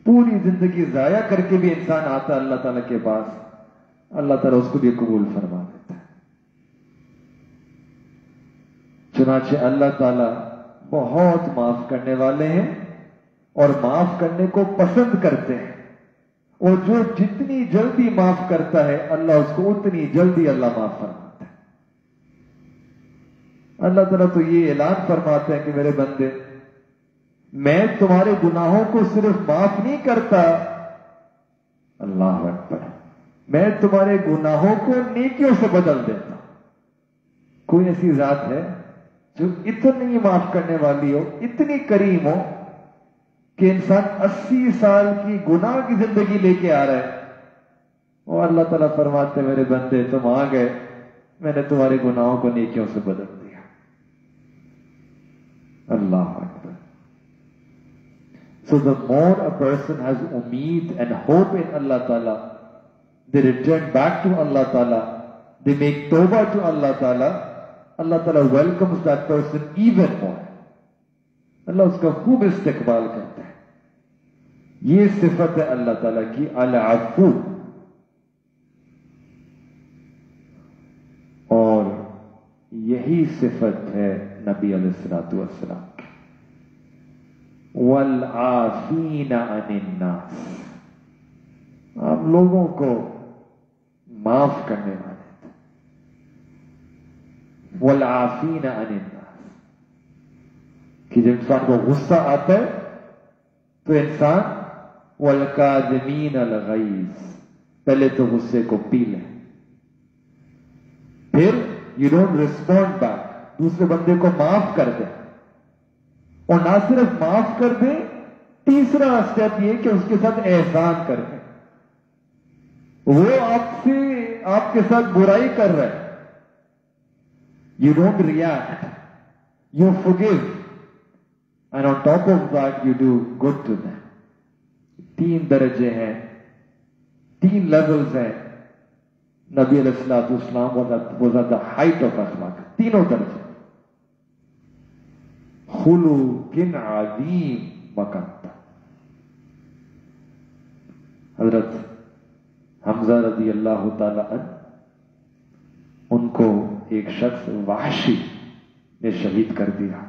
پوری زندگی ضائع کر کے بھی انسان آتا ہے اللہ تعالیٰ کے پاس، اللہ تعالیٰ اس کو بھی قبول فرما دیتا ہے. چنانچہ اللہ تعالیٰ بہت معاف کرنے والے ہیں اور معاف کرنے کو پسند کرتے ہیں، اور جو جتنی جلدی معاف کرتا ہے اللہ اس کو اتنی جلدی اللہ معاف فرماتا ہے. اللہ تعالیٰ تو یہ اعلان فرماتے ہیں کہ میرے بندے، میں تمہارے گناہوں کو صرف معاف نہیں کرتا، اللہ اکبر، میں تمہارے گناہوں کو نیکیوں سے بدل دیتا ہوں. کوئی ایسی ذات ہے جو اتنی معاف کرنے والی ہو، اتنی کریم ہو کہ انسان 80 سال کی گناہ کی زندگی لے کے آ رہا ہے اور اللہ تعالیٰ فرماتے میرے بندے تم آ گئے، میں نے تمہارے گناہوں کو نیکیوں سے بدل دیا. اللہ اکبر. So the more a person has umeed and hope in Allah Ta'ala, they return back to Allah Ta'ala, they make tawbah to Allah Ta'ala, Allah Ta'ala welcomes that person even more. اللہ اس کا خوب استقبال کرتا ہے. یہ صفت ہے اللہ تعالیٰ کی العفو. اور یہی صفت ہے نبی علیہ الصلوۃ والسلام کی. والعافین عن الناس، آپ لوگوں کو معاف کرنے والے تھے. والعافین عن الناس، کہ جب انسان کو غصہ آتا ہے تو انسان والکاظمین الغیظ، پہلے تو غصے کو پی لیں، پھر یو ڈونٹ ریسپونڈ بیک، دوسرے بندے کو معاف کر دیں. اور نہ صرف معاف کر دیں، تیسرا اسٹیپ یہ کہ اس کے ساتھ احسان کر دیں. وہ آپ کے ساتھ برائی کر رہے ہیں، you don't react, you forgive, and on top of that you do good to them. 3 درجے ہیں، 3 levels ہیں. نبی علیہ الصلوۃ والسلام was at the height of اخلاق. تینوں درجے، خلق عظیم وقت. حضرت حمزہ رضی اللہ تعالی عنہ، ان کو ایک شخص وحشی نے شہید کر دیا.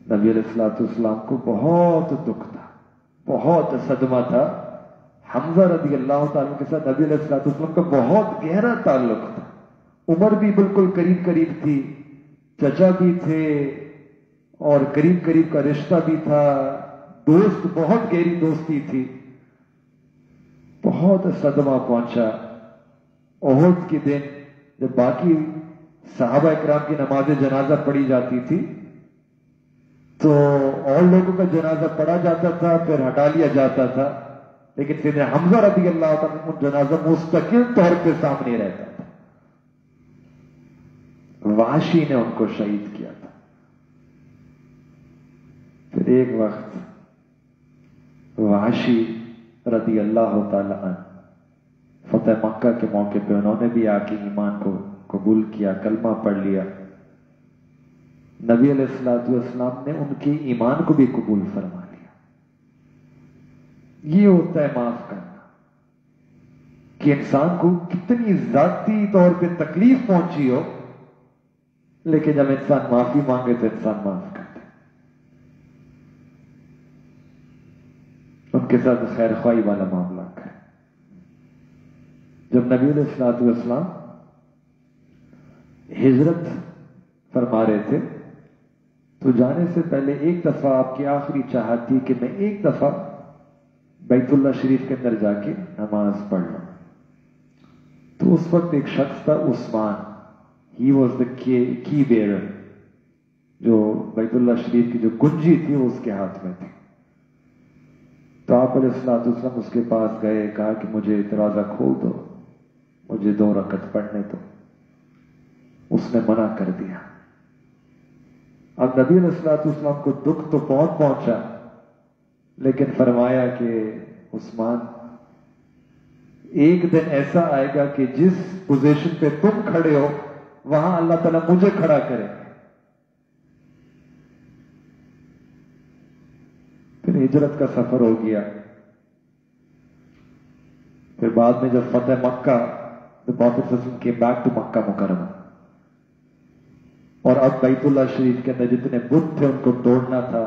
نبی علیہ الصلوۃ والسلام کو بہت دکھ تھا، بہت صدمہ تھا. حمزہ رضی اللہ تعالیٰ کے ساتھ نبی علیہ الصلوۃ والسلام کا بہت گہرا تعلق تھا. عمر بھی بالکل قریب قریب تھی، چچا بھی تھے اور قریب قریب کا رشتہ بھی تھا، دوست، بہت گہری دوستی تھی. بہت صدمہ پہنچا. احد کے دن جب باقی صحابہ اکرام کی نماز جنازہ پڑھی جاتی تھی تو اور لوگوں کا جنازہ پڑھا جاتا تھا، پھر ہٹا لیا جاتا تھا، لیکن سیدنا حمزہ رضی اللہ تعالیٰ عنہ جنازہ مستقل طور پہ سامنے رہتا تھا. وحشی نے ان کو شہید کیا تھا. پھر ایک وقت وحشی رضی اللہ تعالی عنہ فتح مکہ کے موقع پہ انہوں نے بھی آ کے ایمان کو قبول کیا، کلمہ پڑھ لیا. نبی علیہ الصلوۃ والسلام نے ان کے ایمان کو بھی قبول فرما لیا. یہ ہوتا ہے معاف کرنا، کہ انسان کو کتنی ذاتی طور پہ تکلیف پہنچی ہو، لیکن جب انسان معافی مانگے تو انسان معاف کرتا ہے. ان کے ساتھ خیر خواہی والا معاملہ ہے. جب نبی علیہ الصلوۃ والسلام ہجرت فرما رہے تھے تو جانے سے پہلے ایک دفعہ آپ کی آخری چاہت تھی کہ میں ایک دفعہ بیت اللہ شریف کے اندر جا کے نماز پڑھ لوں. تو اس وقت ایک شخص تھا عثمان، ہی واز دا کی بیئرر، جو بیت اللہ شریف کی جو کنجی تھی وہ اس کے ہاتھ میں تھی. تو آپ علیہ الصلوۃ والسلام اس کے پاس گئے، کہا کہ مجھے دروازہ کھول دو، مجھے 2 رکعت پڑھنے دو. اس نے منع کر دیا. اب نبی علیہ الصلوۃ والسلام کو دکھ تو بہت پہنچا، لیکن فرمایا کہ عثمان ایک دن ایسا آئے گا کہ جس پوزیشن پہ تم کھڑے ہو وہاں اللہ تعالیٰ مجھے کھڑا کرے. پھر ہجرت کا سفر ہو گیا. پھر بعد میں جب فتح مکہ, the Prophet came back to مکہ مکرمہ, اور اب بیت اللہ شریف کے اندر جتنے بت تھے ان کو توڑنا تھا,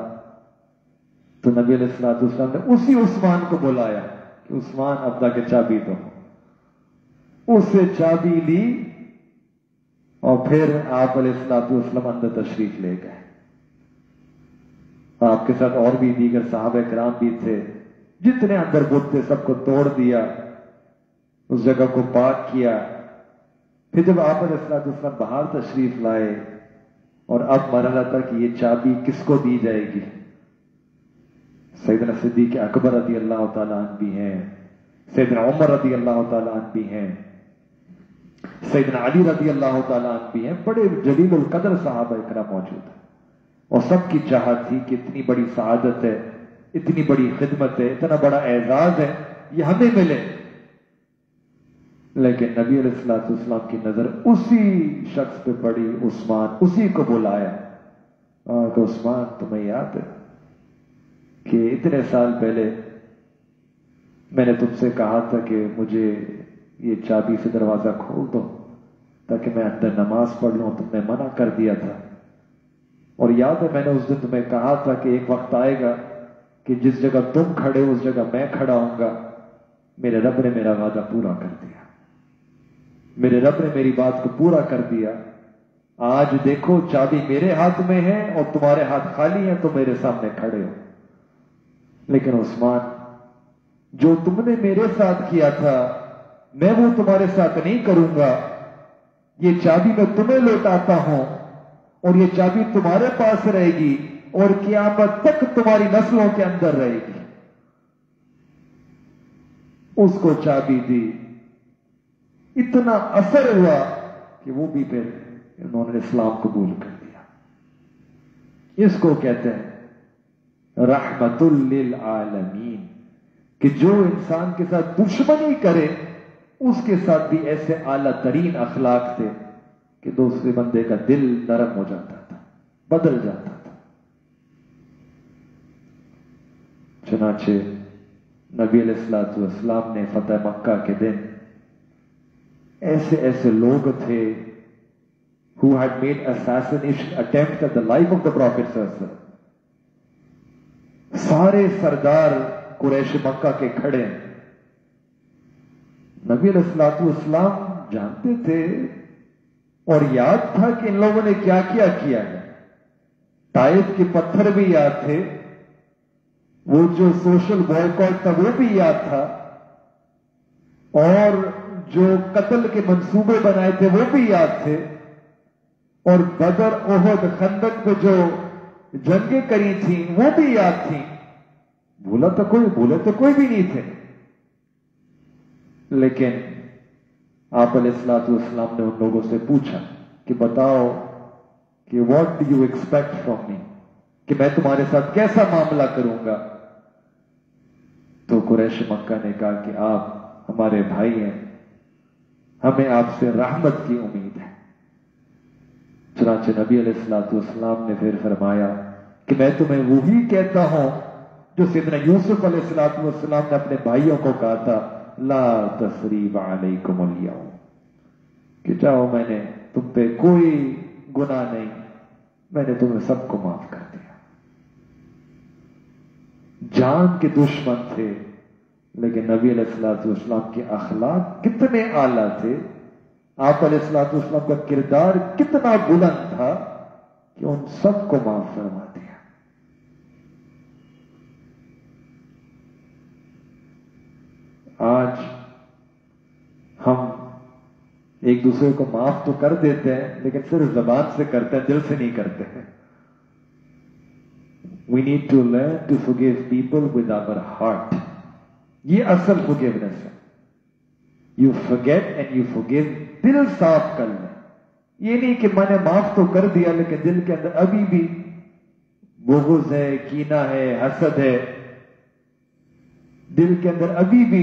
تو نبی علیہ الصلوۃ والسلام نے اسی عثمان کو بلایا کہ عثمان اب کے چابی دو. اس سے چابی لی اور پھر آپ علیہ الصلوۃ والسلام اندر تشریف لے گئے. آپ کے ساتھ اور بھی دیگر صحابہ کرام بھی تھے. جتنے اندر بت تھے سب کو توڑ دیا, اس جگہ کو پاک کیا. پھر جب آپ علیہ الصلوۃ والسلام باہر تشریف لائے اور اب مرحلہ تھا کہ یہ چابی کس کو دی جائے گی. سیدنا صدیق اکبر رضی اللہ تعالیٰ عنہ بھی ہیں, سیدنا عمر رضی اللہ تعالیٰ عنہ بھی ہیں, سیدنا علی رضی اللہ تعالیٰ عنہ بھی ہیں. بڑے جلیل القدر صحابہ کرام موجود ہیں, اور سب کی چاہت تھی کہ اتنی بڑی سعادت ہے, اتنی بڑی خدمت ہے, اتنا بڑا اعزاز ہے, یہ ہمیں ملے. لیکن نبی علیہ الصلوۃ والسلام کی نظر اسی شخص پہ پڑی, عثمان. اسی کو بلایا کہ عثمان تمہیں یاد ہے کہ اتنے سال پہلے میں نے تم سے کہا تھا کہ مجھے یہ چابی سے دروازہ کھول دو تاکہ میں اندر نماز پڑھ لوں. تم نے منع کر دیا تھا, اور یاد ہے میں نے اس دن تمہیں کہا تھا کہ ایک وقت آئے گا کہ جس جگہ تم کھڑے اس جگہ میں کھڑا ہوں گا. میرے رب نے میرا وعدہ پورا کر دیا, میرے رب نے میری بات کو پورا کر دیا. آج دیکھو چابی میرے ہاتھ میں ہے اور تمہارے ہاتھ خالی ہیں, تو میرے سامنے کھڑے ہو. لیکن عثمان, جو تم نے میرے ساتھ کیا تھا میں وہ تمہارے ساتھ نہیں کروں گا. یہ چابی میں تمہیں لوٹاتا ہوں اور یہ چابی تمہارے پاس رہے گی اور قیامت تک تمہاری نسلوں کے اندر رہے گی. اس کو چابی دی. اتنا اثر ہوا کہ وہ بھی پھر انہوں نے اسلام قبول کر دیا. اس کو کہتے ہیں رحمت للعالمین, کہ جو انسان کے ساتھ دشمنی کرے اس کے ساتھ بھی ایسے اعلیٰ ترین اخلاق تھے کہ دوسرے بندے کا دل نرم ہو جاتا تھا, بدل جاتا تھا. چنانچہ نبی علیہ الصلوۃ والسلام نے فتح مکہ کے دن ایسے ایسے لوگ تھے who had made assassination attempt at the life of the Prophet صلی اللہ علیہ وسلم. سارے سردار قریش مکہ کے کھڑے. نبی علیہ الصلوۃ والسلام جانتے تھے اور یاد تھا کہ ان لوگوں نے کیا کیا ہے. طائف کے پتھر بھی یاد تھے, وہ جو سوشل بائیکاٹ تھا وہ بھی یاد تھا, اور جو قتل کے منصوبے بنائے تھے وہ بھی یاد تھے, اور بدر احد خندق پہ جو جنگیں کری تھیں وہ بھی یاد تھیں. بھولے تو کوئی بھی نہیں تھے. لیکن آپ علیہ الصلوۃ والسلام نے ان لوگوں سے پوچھا کہ بتاؤ کہ what do you expect from me, کہ میں تمہارے ساتھ کیسا معاملہ کروں گا. تو قریش مکہ نے کہا کہ آپ ہمارے بھائی ہیں, ہمیں آپ سے رحمت کی امید ہے. چنانچہ نبی علیہ الصلوۃ والسلام نے پھر فرمایا کہ میں تمہیں وہی کہتا ہوں جو سیدنا یوسف علیہ الصلوۃ والسلام نے اپنے بھائیوں کو کہا تھا, لا تثریب علیکم اليوم, کہ جاؤ میں نے تم پہ کوئی گناہ نہیں, میں نے تمہیں سب کو معاف کر دیا. جان کے دشمن تھے لیکن نبی علیہ الصلوۃ والسلام کے اخلاق کتنے اعلیٰ تھے, آپ علیہ الصلوۃ والسلام کا کردار کتنا بلند تھا کہ ان سب کو معاف فرما دیا. آج ہم ایک دوسرے کو معاف تو کر دیتے ہیں لیکن صرف زبان سے کرتے ہیں, دل سے نہیں کرتے ہیں. We need to learn to forgive people with our heart. یہ اصل forgiveness ہے. You forget and you forgive. دل صاف کر لیں. یہ نہیں کہ میں نے معاف تو کر دیا لیکن دل کے اندر ابھی بھی بغض ہے, کینہ ہے, حسد ہے, دل کے اندر ابھی بھی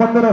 15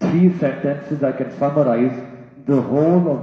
3 sentences I can summarize the whole of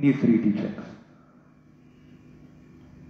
these three teachings।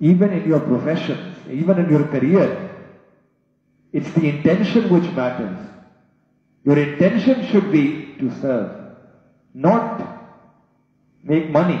Even in your professions, even in your career, it's the intention which matters. Your intention should be to serve, not make money.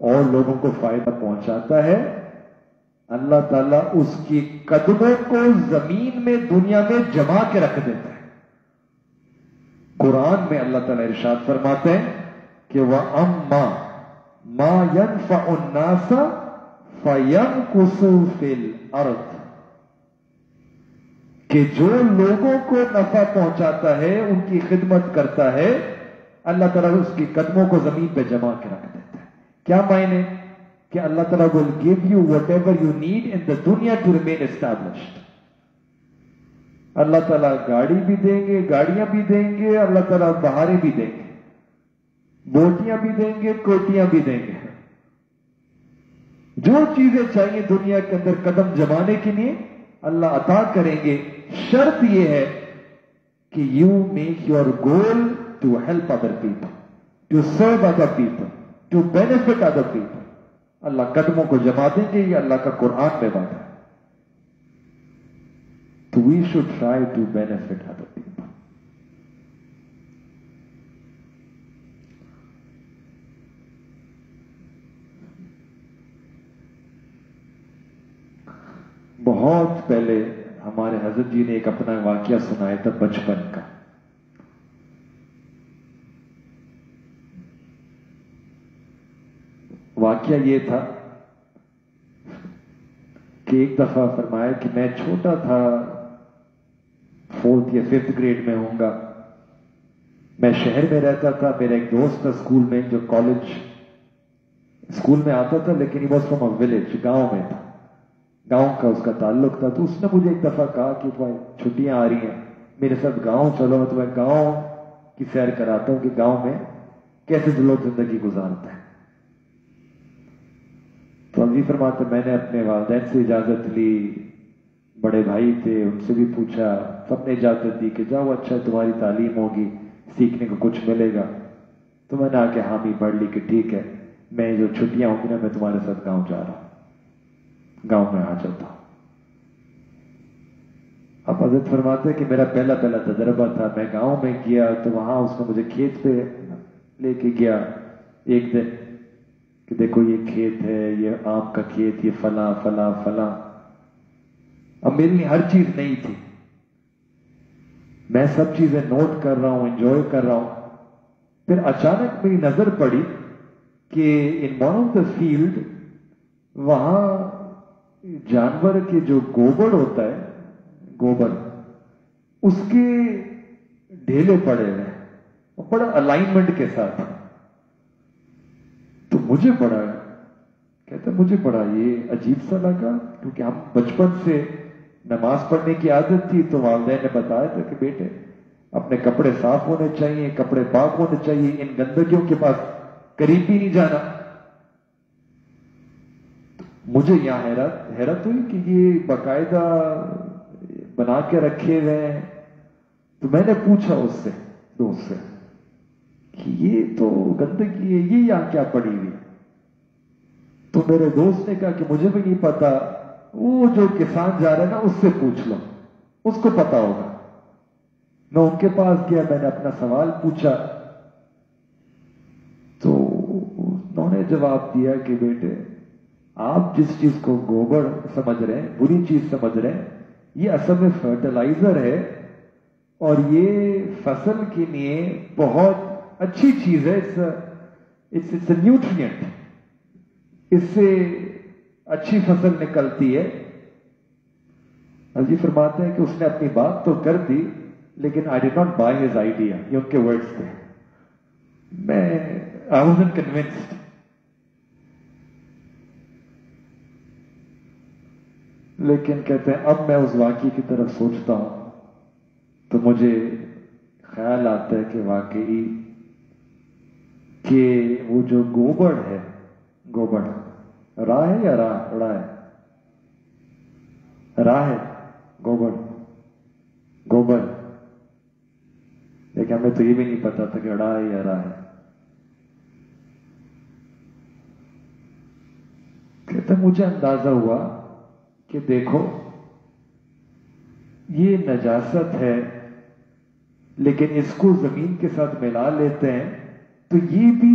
اور لوگوں کو فائدہ پہنچاتا ہے، اللہ تعالیٰ اس کی قدموں کو زمین میں دنیا میں جما کے رکھ دیتا ہے۔ قرآن میں اللہ تعالیٰ ارشاد فرماتے ہیں کہ وَأَمَّا مَا يَنْفَعُ النَّاسَ فَيَمْكُثُ فِي الْأَرْضِ، کہ جو لوگوں کو نفع پہنچاتا ہے، ان کی خدمت کرتا ہے، اللہ تعالیٰ اس کی قدموں کو زمین پہ جما کے رکھ دیتا ہے۔ کیا معنی؟ کہ اللہ تعالیٰ will give you whatever you need in the dunya to remain established۔ اللہ تعالیٰ گاڑی بھی دیں گے، گاڑیاں بھی دیں گے، اللہ تعالیٰ بہاریں بھی دیں گے، بوٹیاں بھی دیں گے، کوٹیاں بھی دیں گے، جو چیزیں چاہیے دنیا کے اندر قدم جمانے کے لیے اللہ عطا کریں گے۔ شرط یہ ہے کہ you make your goal to help other people, to serve other people, to benefit other people۔ اللہ قدموں کو جما دیں گے، یہ اللہ کا قرآن میں بات ہے۔ تو we should try to benefit other people۔ بہت پہلے ہمارے حضرت جی نے ایک اپنا واقعہ سنایا تھا بچپن کا۔ واقعہ یہ تھا کہ ایک دفعہ فرمایا کہ میں چھوٹا تھا، 4th یا 5th گریڈ میں ہوں گا، میں شہر میں رہتا تھا، میرا ایک دوست تھا اسکول میں جو کالج اسکول میں آتا تھا، لیکن he was from a village، گاؤں میں تھا، گاؤں کا اس کا تعلق تھا۔ تو اس نے مجھے ایک دفعہ کہا کہ تمہیں چھٹیاں آ رہی ہیں، میرے ساتھ گاؤں چلو، میں تمہیں گاؤں کی سیر کراتا ہوں کہ گاؤں میں کیسے لوگ زندگی گزارتے ہیں۔ تو ہم جی فرماتے میں نے اپنے والدین سے اجازت لی، بڑے بھائی تھے ان سے بھی پوچھا، سب نے اجازت دی کہ جاؤ، اچھا تمہاری تعلیم ہوگی، سیکھنے کو کچھ ملے گا۔ تو میں نے آ کے حامی بھر لی کہ ٹھیک ہے، میں جو چھٹیاں ہوں گی نا میں تمہارے ساتھ گاؤں جا رہا ہوں، گاؤں میں آ جاتا ہوں۔ اب حضرت فرماتے کہ میرا پہلا تجربہ تھا، میں گاؤں میں گیا تو وہاں اس نے مجھے کھیت پہ لے کے گیا ایک دن کہ دیکھو یہ کھیت ہے، یہ آم کا کھیت، یہ فلاں فلاں فلاں۔ اب میرے لیے ہر چیز نئی تھی، میں سب چیزیں نوٹ کر رہا ہوں، انجوائے کر رہا ہوں۔ پھر اچانک میری نظر پڑی کہ in one of the field وہاں جانور کے جو گوبر ہوتا ہے، گوبر اس کے ڈھیلے پڑے ہوئے ہیں، بڑا الائنمنٹ کے ساتھ۔ تو مجھے بڑا یہ عجیب سا لگا، کیونکہ ہم بچپن سے نماز پڑھنے کی عادت تھی، تو والدین نے بتایا تھا کہ بیٹے اپنے کپڑے صاف ہونے چاہیے، کپڑے پاک ہونے چاہیے، ان گندگیوں کے پاس قریب بھی نہیں جانا۔ مجھے یہاں حیرت ہوئی کہ یہ باقاعدہ بنا کے رکھے ہوئے ہیں۔ تو میں نے پوچھا اس سے، دوست سے، کہ یہ تو گندگی ہے، یہ یہاں کیا پڑی ہوئی؟ تو میرے دوست نے کہا کہ مجھے بھی نہیں پتا، وہ جو کسان جا رہے ہیں نا اس سے پوچھ لو، اس کو پتا ہوگا۔ میں ان کے پاس گیا، میں نے اپنا سوال پوچھا، تو انہوں نے جواب دیا کہ بیٹے آپ جس چیز کو گوبر سمجھ رہے ہیں، بری چیز سمجھ رہے ہیں، یہ اصل میں فرٹیلائزر ہے، اور یہ فصل کے لیے بہت اچھی چیز ہے، اٹس اے نیوٹرینٹ، اس سے اچھی فصل نکلتی ہے۔ حضرت فرماتے ہیں کہ اس نے اپنی بات تو کر دی، لیکن I did not buy his idea، یہ ان کے ورڈز تھے، I wasn't convinced۔ لیکن کہتے ہیں اب میں اس واقعے کی طرف سوچتا ہوں تو مجھے خیال آتا ہے کہ واقعی کہ وہ جو گوبر ہے، گوبر راہ ہے یا راہ ہے؟ راہ ہے گوبر، لیکن ہمیں تو یہ بھی نہیں پتا تھا کہ راہ ہے یا راہ ہے۔ کہتے مجھے اندازہ ہوا کہ دیکھو یہ نجاست ہے، لیکن اس کو زمین کے ساتھ ملا لیتے ہیں تو یہ بھی